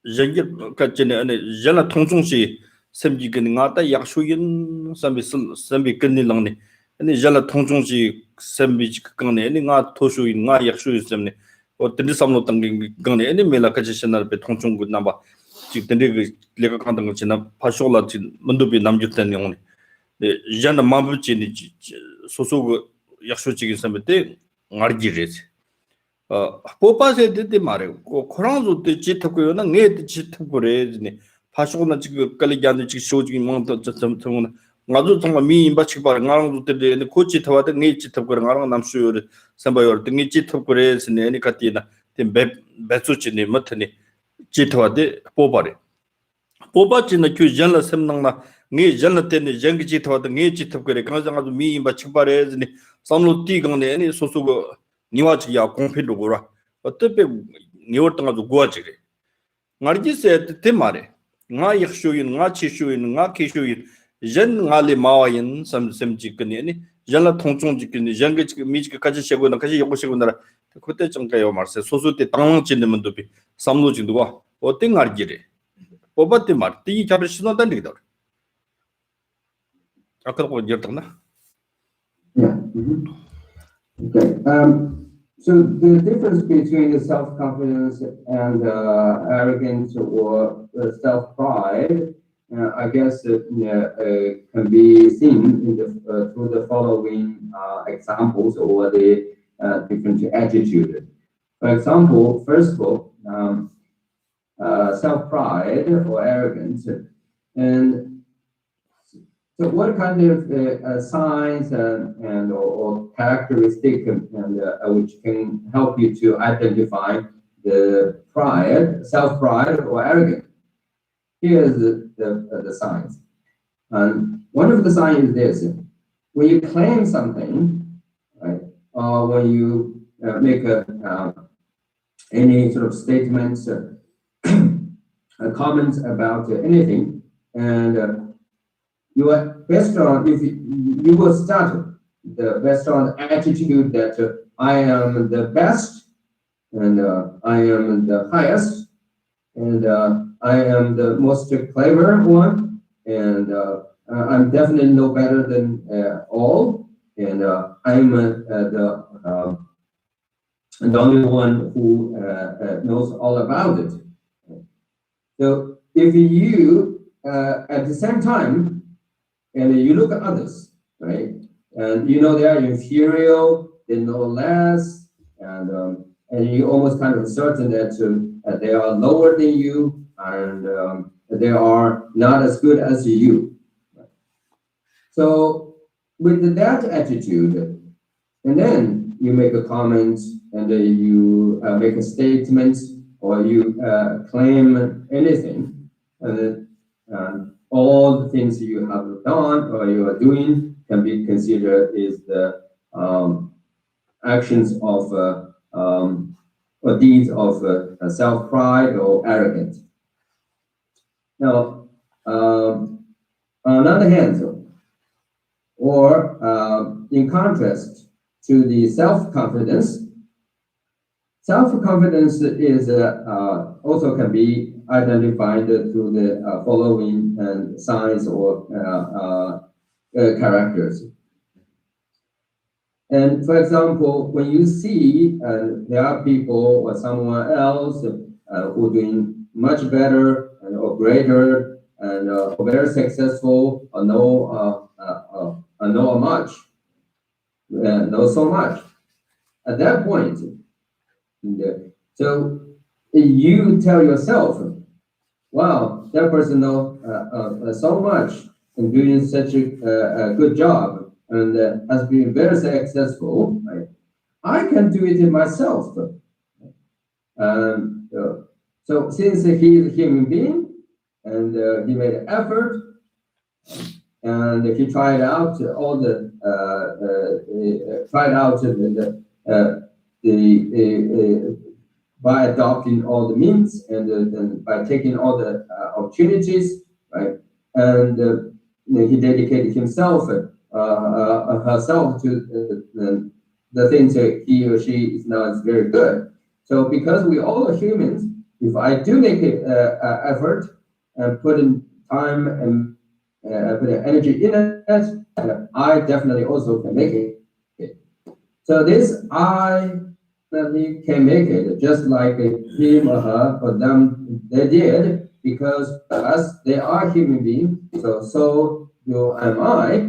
jengir kachene ane jala thongchongsi semji ken ngata yakshuyin sambi kenni langne ane jala thongchongsi sembi kangne ane nga thoshuyin nga yakshuyin semne o tindi samlo tangi kangne ane mela kachishana be thongchong gu namba chik tindi lega kandang china pashola chin mandubi namjutan yongne jana mabu chini soso yakshu chigin sambe te ngargirese popase de mare ko koranzo de chitako na nge de chitako re 파쇼나 지금 깔리기한테 지금 쇼지기 뭔도 좀 나도 정말 미인바 치바 나랑도 때데 코치 타와데 네치 탑거 나랑 남수요 삼바요 등이치 탑거레스 네니 카티나 템 베츠치니 못니 치타와데 포바레 포바치나 큐 잔라 셈낭나 네 잔라 때네 쟁기치 타와데 네치 탑거레 강장아도 미인바 치바레즈니 삼로 띠강네 니 소소고 니와치야 공피도고라 어떻게 니워땅아도 고아지게 말기세 때마레 nga yakshuyin nga chishuyin nga kishuyin jen nga le mawayin sam jikni ani jala thongchong jikni jangge mijke kaji shego na kaji yogo shego na kote changkayo marse sosu te tangwang chin de bi samlo jing do o te ngar gire obate mar ti jabre shino dan de dor akal ko jer tang na Yeah. Okay. So the difference between the self-confidence and arrogance or self-pride, I guess, can be seen in through the following examples or the different attitude. For example, first of all, self-pride or arrogance, and so what kind of signs and or characteristic and which can help you to identify the pride, self-pride or arrogance? Here's the signs. And one of the signs is this: when you claim something, right, or when you make any sort of statements, comments about anything, and your restaurant, if you will start the restaurant attitude that I am the best, and I am the highest, and I am the most clever one, and I'm definitely no better than all, and I'm the only one who knows all about it. So if you at the same time, and you look at others, right? And you know they are inferior, they know less, and you almost kind of certain that they are lower than you, and they are not as good as you. So with that attitude, and then you make a comment and you make a statement or you claim anything, all the things you have done or you are doing can be considered is the actions of or deeds of self-pride or arrogance. Now, on the other hand, or in contrast to the self-confidence is also can be identified through the following signs or characters. And for example, when you see there are people or someone else who doing much better or greater and or very successful or know so much, at that point, so you tell yourself, wow, that person knows so much and doing such a good job and has been very successful. Right? I can do it myself. So since he is a human being and he made an effort and he tried out all the by adopting all the means and by taking all the opportunities, right? And he dedicated himself, herself to the things that he or she is now is very good. So because we all are humans, if I do make an effort and put in time and put energy in it, I definitely also can make it. So this I definitely can make it, just like him or her or them, they did, because us, they are human beings. So am I.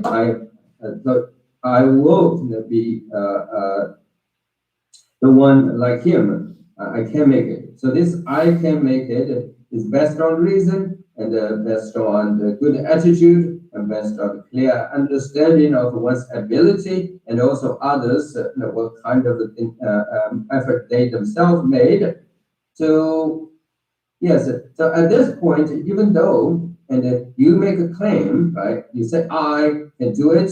I will be the one like him. I can make it. So this I can make it is based on reason and based on the good attitude and based on clear understanding of one's ability and also others, what kind of effort they themselves made. So yes, so at this point, even though you make a claim, right? You say I can do it,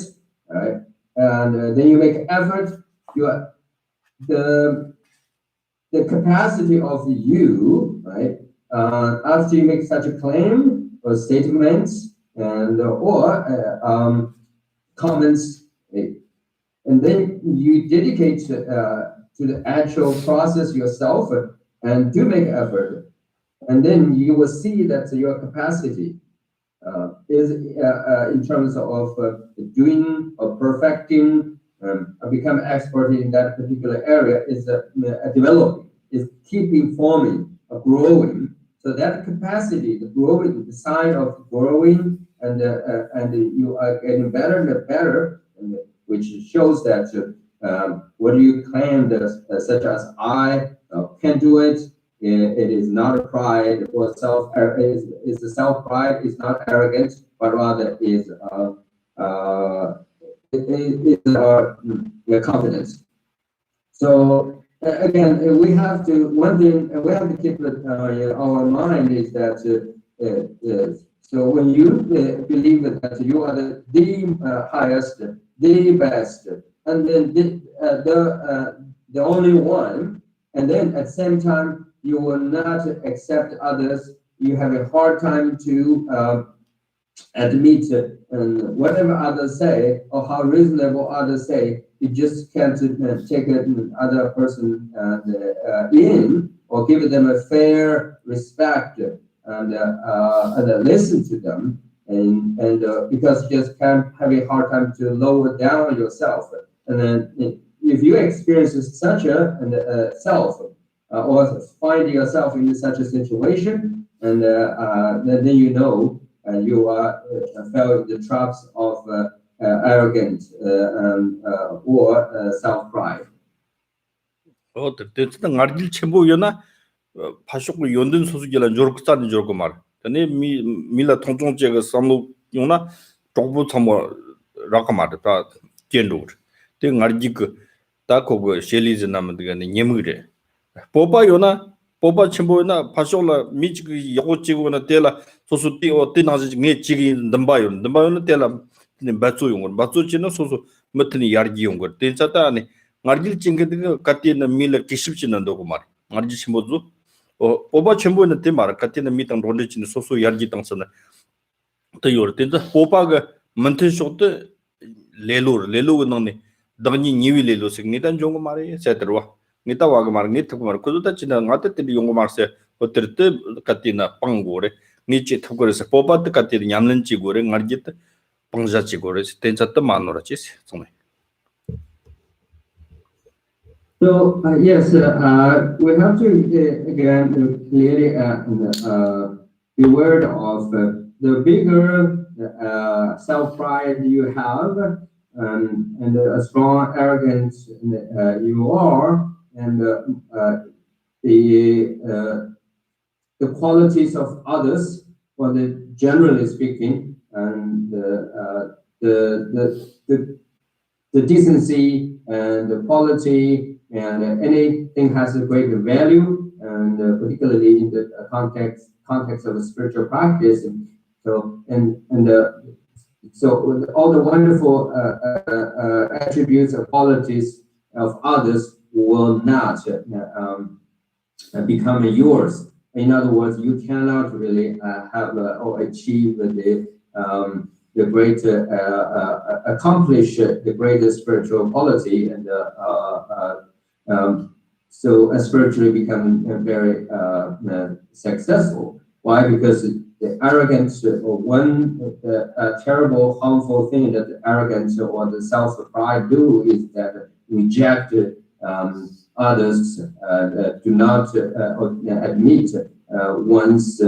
right? And then you make effort. You are the capacity of you, right? After you make such a claim or statements and or comments, and then you dedicate to the actual process yourself and do make effort, and then you will see that your capacity is in terms of doing or perfecting, become expert in that particular area is developing, is keeping forming, growing. So that capacity, the growing, the sign of growing, and you are getting better and better, which shows that what you claim that such as I can do it. It is not a pride or is the self pride is not arrogant, but rather is confidence. So again, we have to keep in our mind is that so when you believe that you are the highest, the best, and then the only one, and then at the same time you will not accept others. You have a hard time to admit whatever others say or how reasonable others say. You just can't take another person in or give them a fair respect and listen to them. And because you just can't have a hard time to lower down yourself. And then if you experience such a self, or find yourself in such a situation, and then you know you are fell in the traps of arrogance or self-pride. 됐든 ngardil chembo yona 파쇼고 연든 소수기란 조르크스탄 조르고 말. 근데 밀라 통통제가 삼로 용나 정부 참모 라카 말다 견도. 데 ngard지 그 다코고 셸리즈 남드가 녀무래 보바요나 보바 첨보나 파쇼라 미지 요고지고나 때라 소소띠 어때나지 네 지기 넘바요는 때라 바초용은 바초치는 소소 멋트니 야르기용거 텐차타니 말길 찡게드 카티나 밀 기십치는도고 말 말지 첨보주 보바 첨보는 때 말 카티나 미땅 론데치는 소소 야르기 땅서나 또 요르텐다 보바가 먼텐쇼트 레로가 너네 당니 니위 레로 시그니단 종고 말이 세트로와 nita waga mar ni thukmar kuduta china ngata tili yongo marse otirte katina pangore ni chi thukore se popat katir nyamlen chi gore ngarjit pangja chi gore tencha ta manora chi sumai. So yes, we have to again clearly be aware of the bigger self-pride you have and a strong arrogance you are, and the qualities of others, or generally speaking, and the decency and the quality and anything has a greater value, and particularly in the context of a spiritual practice. So so all the wonderful attributes or qualities of others will not become yours. In other words, you cannot really have or achieve the great accomplish the greatest spiritual quality, and so spiritually become very successful. Why? Because the arrogance, or one terrible, harmful thing that the arrogance or the self-pride do is that reject others, do not admit one's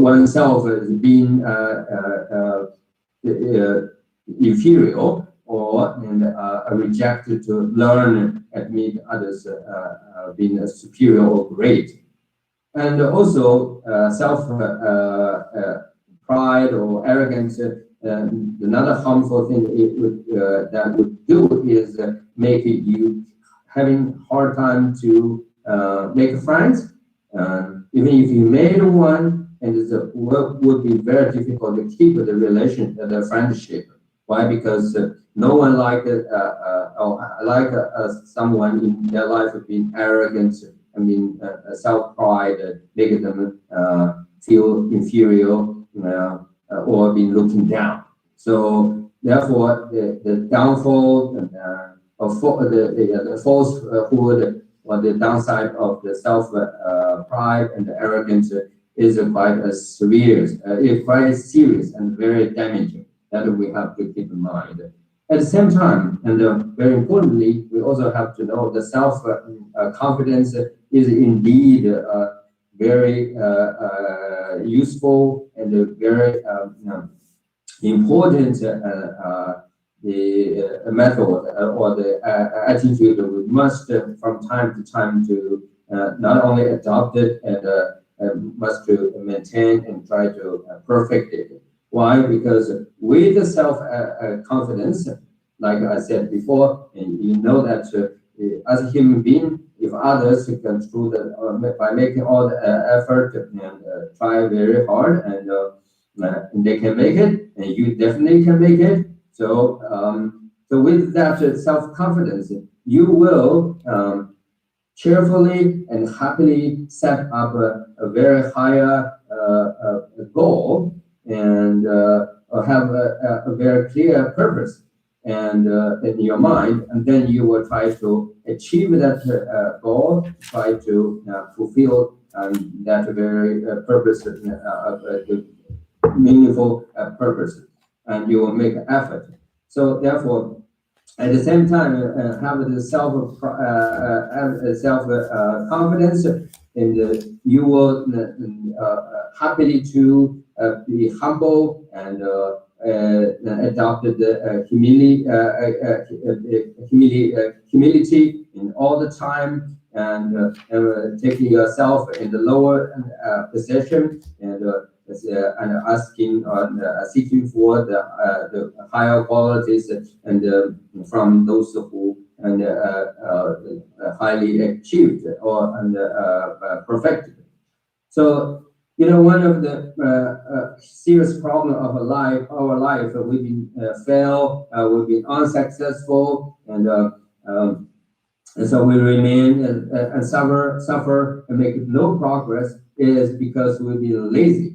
oneself as being inferior, or rejected to learn, admit others being superior or great. And also self-pride or arrogance, another harmful thing that would do is make you having hard time to make friends. Even if you made one, and the work would be very difficult to keep the relation, the friendship. Why? Because no one someone in their life being arrogant. I mean, self-pride, make them feel inferior or being looking down. So therefore, the downfall of the falsehood, or the downside of the self-pride and the arrogance is quite serious and very damaging. That we have to keep in mind. At the same time, and very importantly, we also have to know the self-confidence is indeed very useful and very important the method or the attitude we must from time to time to not only adopt it and must to maintain and try to perfect it. Why? Because with the self-confidence, like I said before, and you know that as a human being, if others can through by making all the effort and try very hard, and they can make it, and you definitely can make it. So, so with that self-confidence, you will cheerfully and happily set up a very higher goal, and have a very clear purpose and in your mind, and then you will try to achieve that goal, try to fulfill that very purpose, meaningful purpose, and you will make effort. So therefore, at the same time, have the self-confidence, and you will happily to be humble and adopt the humility in all the time, and taking yourself in the lower position, and and asking seeking for the higher qualities and from those who and highly achieved or perfected. So one of the serious problem of our life, we've been fail, we've been unsuccessful, and so we remain and suffer and make no progress is because we've been lazy.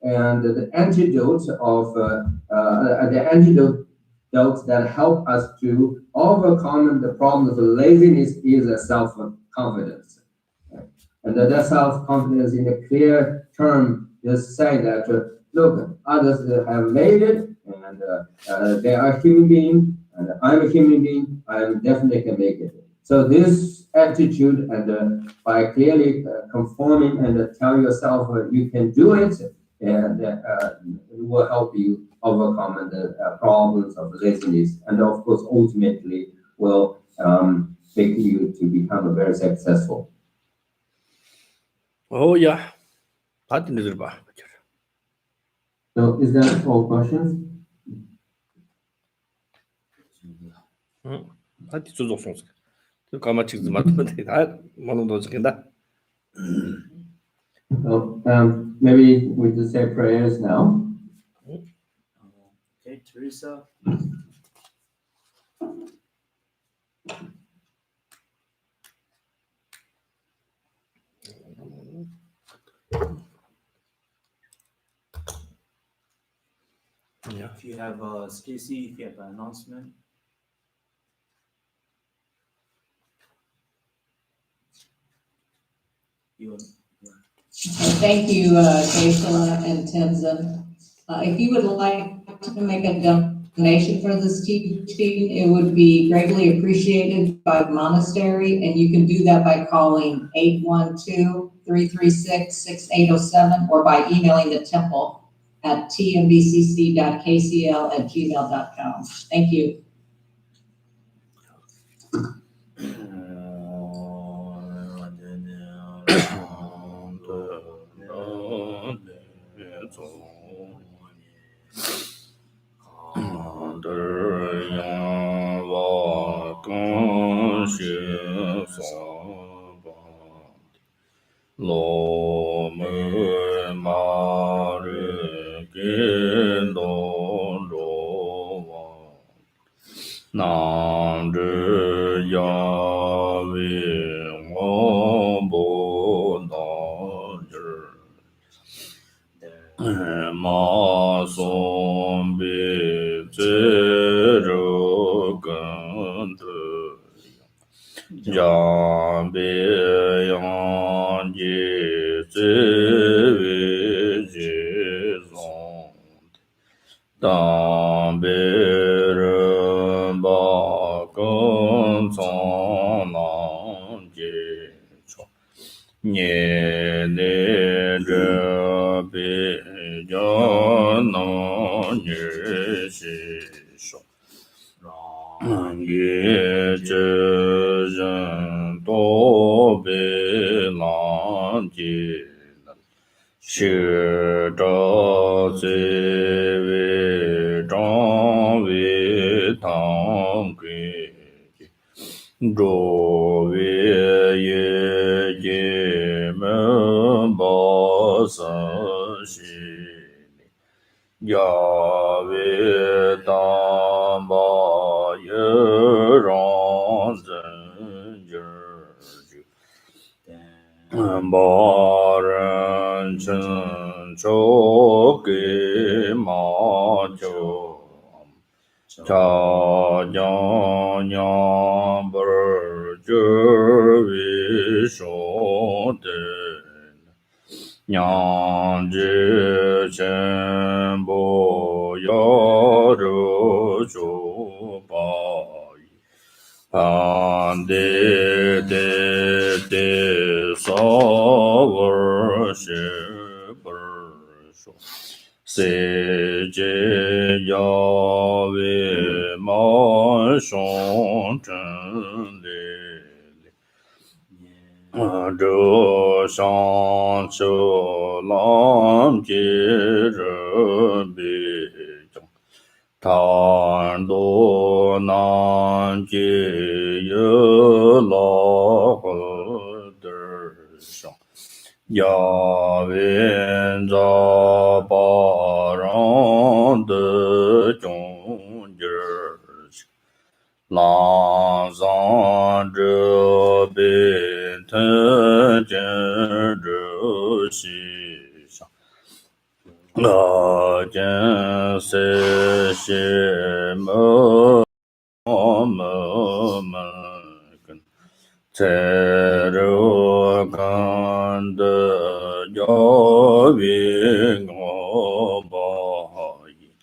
And the antidote that help us to overcome the problem of laziness is self-confidence. And that self-confidence in a clear term is saying that, look, others have made it, and they are human being, and I'm a human being, I definitely can make it. So this attitude, and by clearly conforming and tell yourself you can do it, and it will help you overcome the problems of laziness, and of course, ultimately will make you to become very successful. Oh yeah. 다 듣는 봐. So is that all questions? 다 뒤쪽으로 송스. 그 까마치지 맞는데 다 만원도 적인다. So maybe we just say prayers now. Okay, Teresa. Yeah. If you have Stacy, if you have an announcement. Thank you, Gisela and Tenzin. If you would like to make a donation for this teaching, it would be greatly appreciated by the monastery, and you can do that by calling 812-336-6807 or by emailing the temple at tmbcc.kcl@gmail.com. Thank you. Lo me ma re ke do ro wa nam zhe ya we wo bo da zhi ma son bi zhe ro gan de Yang be yang ji zi wei ji zong dang be ren ba geng cong nang ji chuo nie ne zhe bi jian nang ni xi shuo ye zhe zhen do bei lang ji shi zhe zi wei zhang wei tang gui zhou wei ye ji men ba san xi ya wei dang ba ye rong zhen zhe ba ren chen chou ge ma jiu cha jiang yang ber zhe wei shou de Yang zhi chen bo ya zhu zhu ba yi pan de sa wer shi ber shu se jie ya wei ma shong zhen li 这上车浪接着北中，谈多难解也老的上。亚文扎巴让的中间儿，拉上这边特见这西上，我见是些么么根。在这看的要为我把意，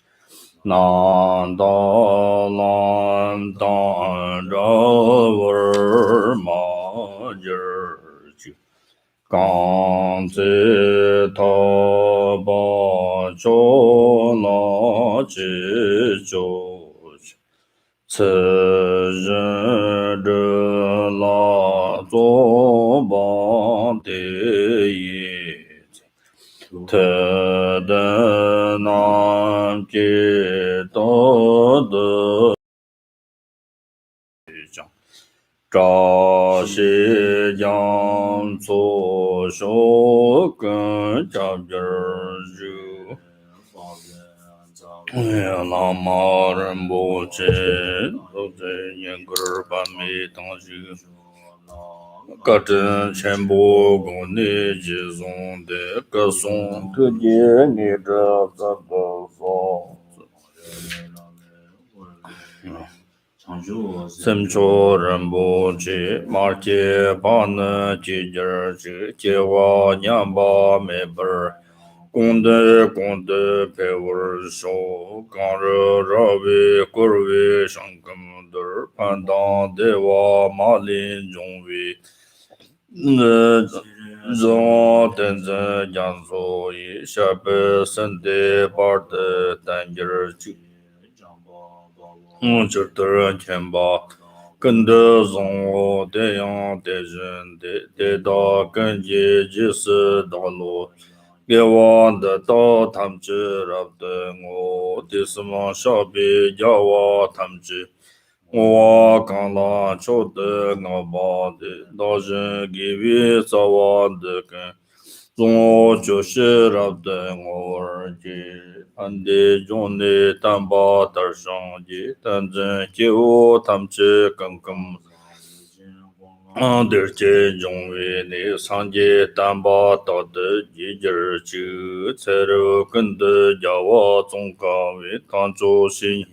难道难当着我儿马儿去？刚才他把着那去就去。此人的拉作邦的也，特的难解到的讲，这些讲左手跟着边儿就。拉玛人不知，都在严格把每当时，各种全部国内集中的各送各界你这怎么说？sem cho人不知，马街把那几件这结果娘把没本儿。功德陪我手，刚热热为果为上根德盘当的我马林中为，让等着杨所以下边生的把的单件儿就，这的钱吧。跟着让我这样的人得到根基就是道路。给我的到他们知道的我的什么小辈叫我他们知，我刚拉出的我把的老人给为找我的根，我就是让的我儿子，俺的用的担把带上的，但真就他们知更更。的这种为你上街担把到的一件儿就才能跟的叫我总高为当主席，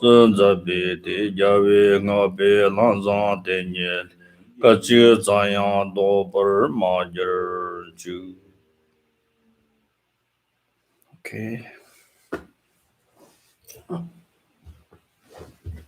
正在别的家为我被浪上的年，个就这样多不儿马儿就 OK。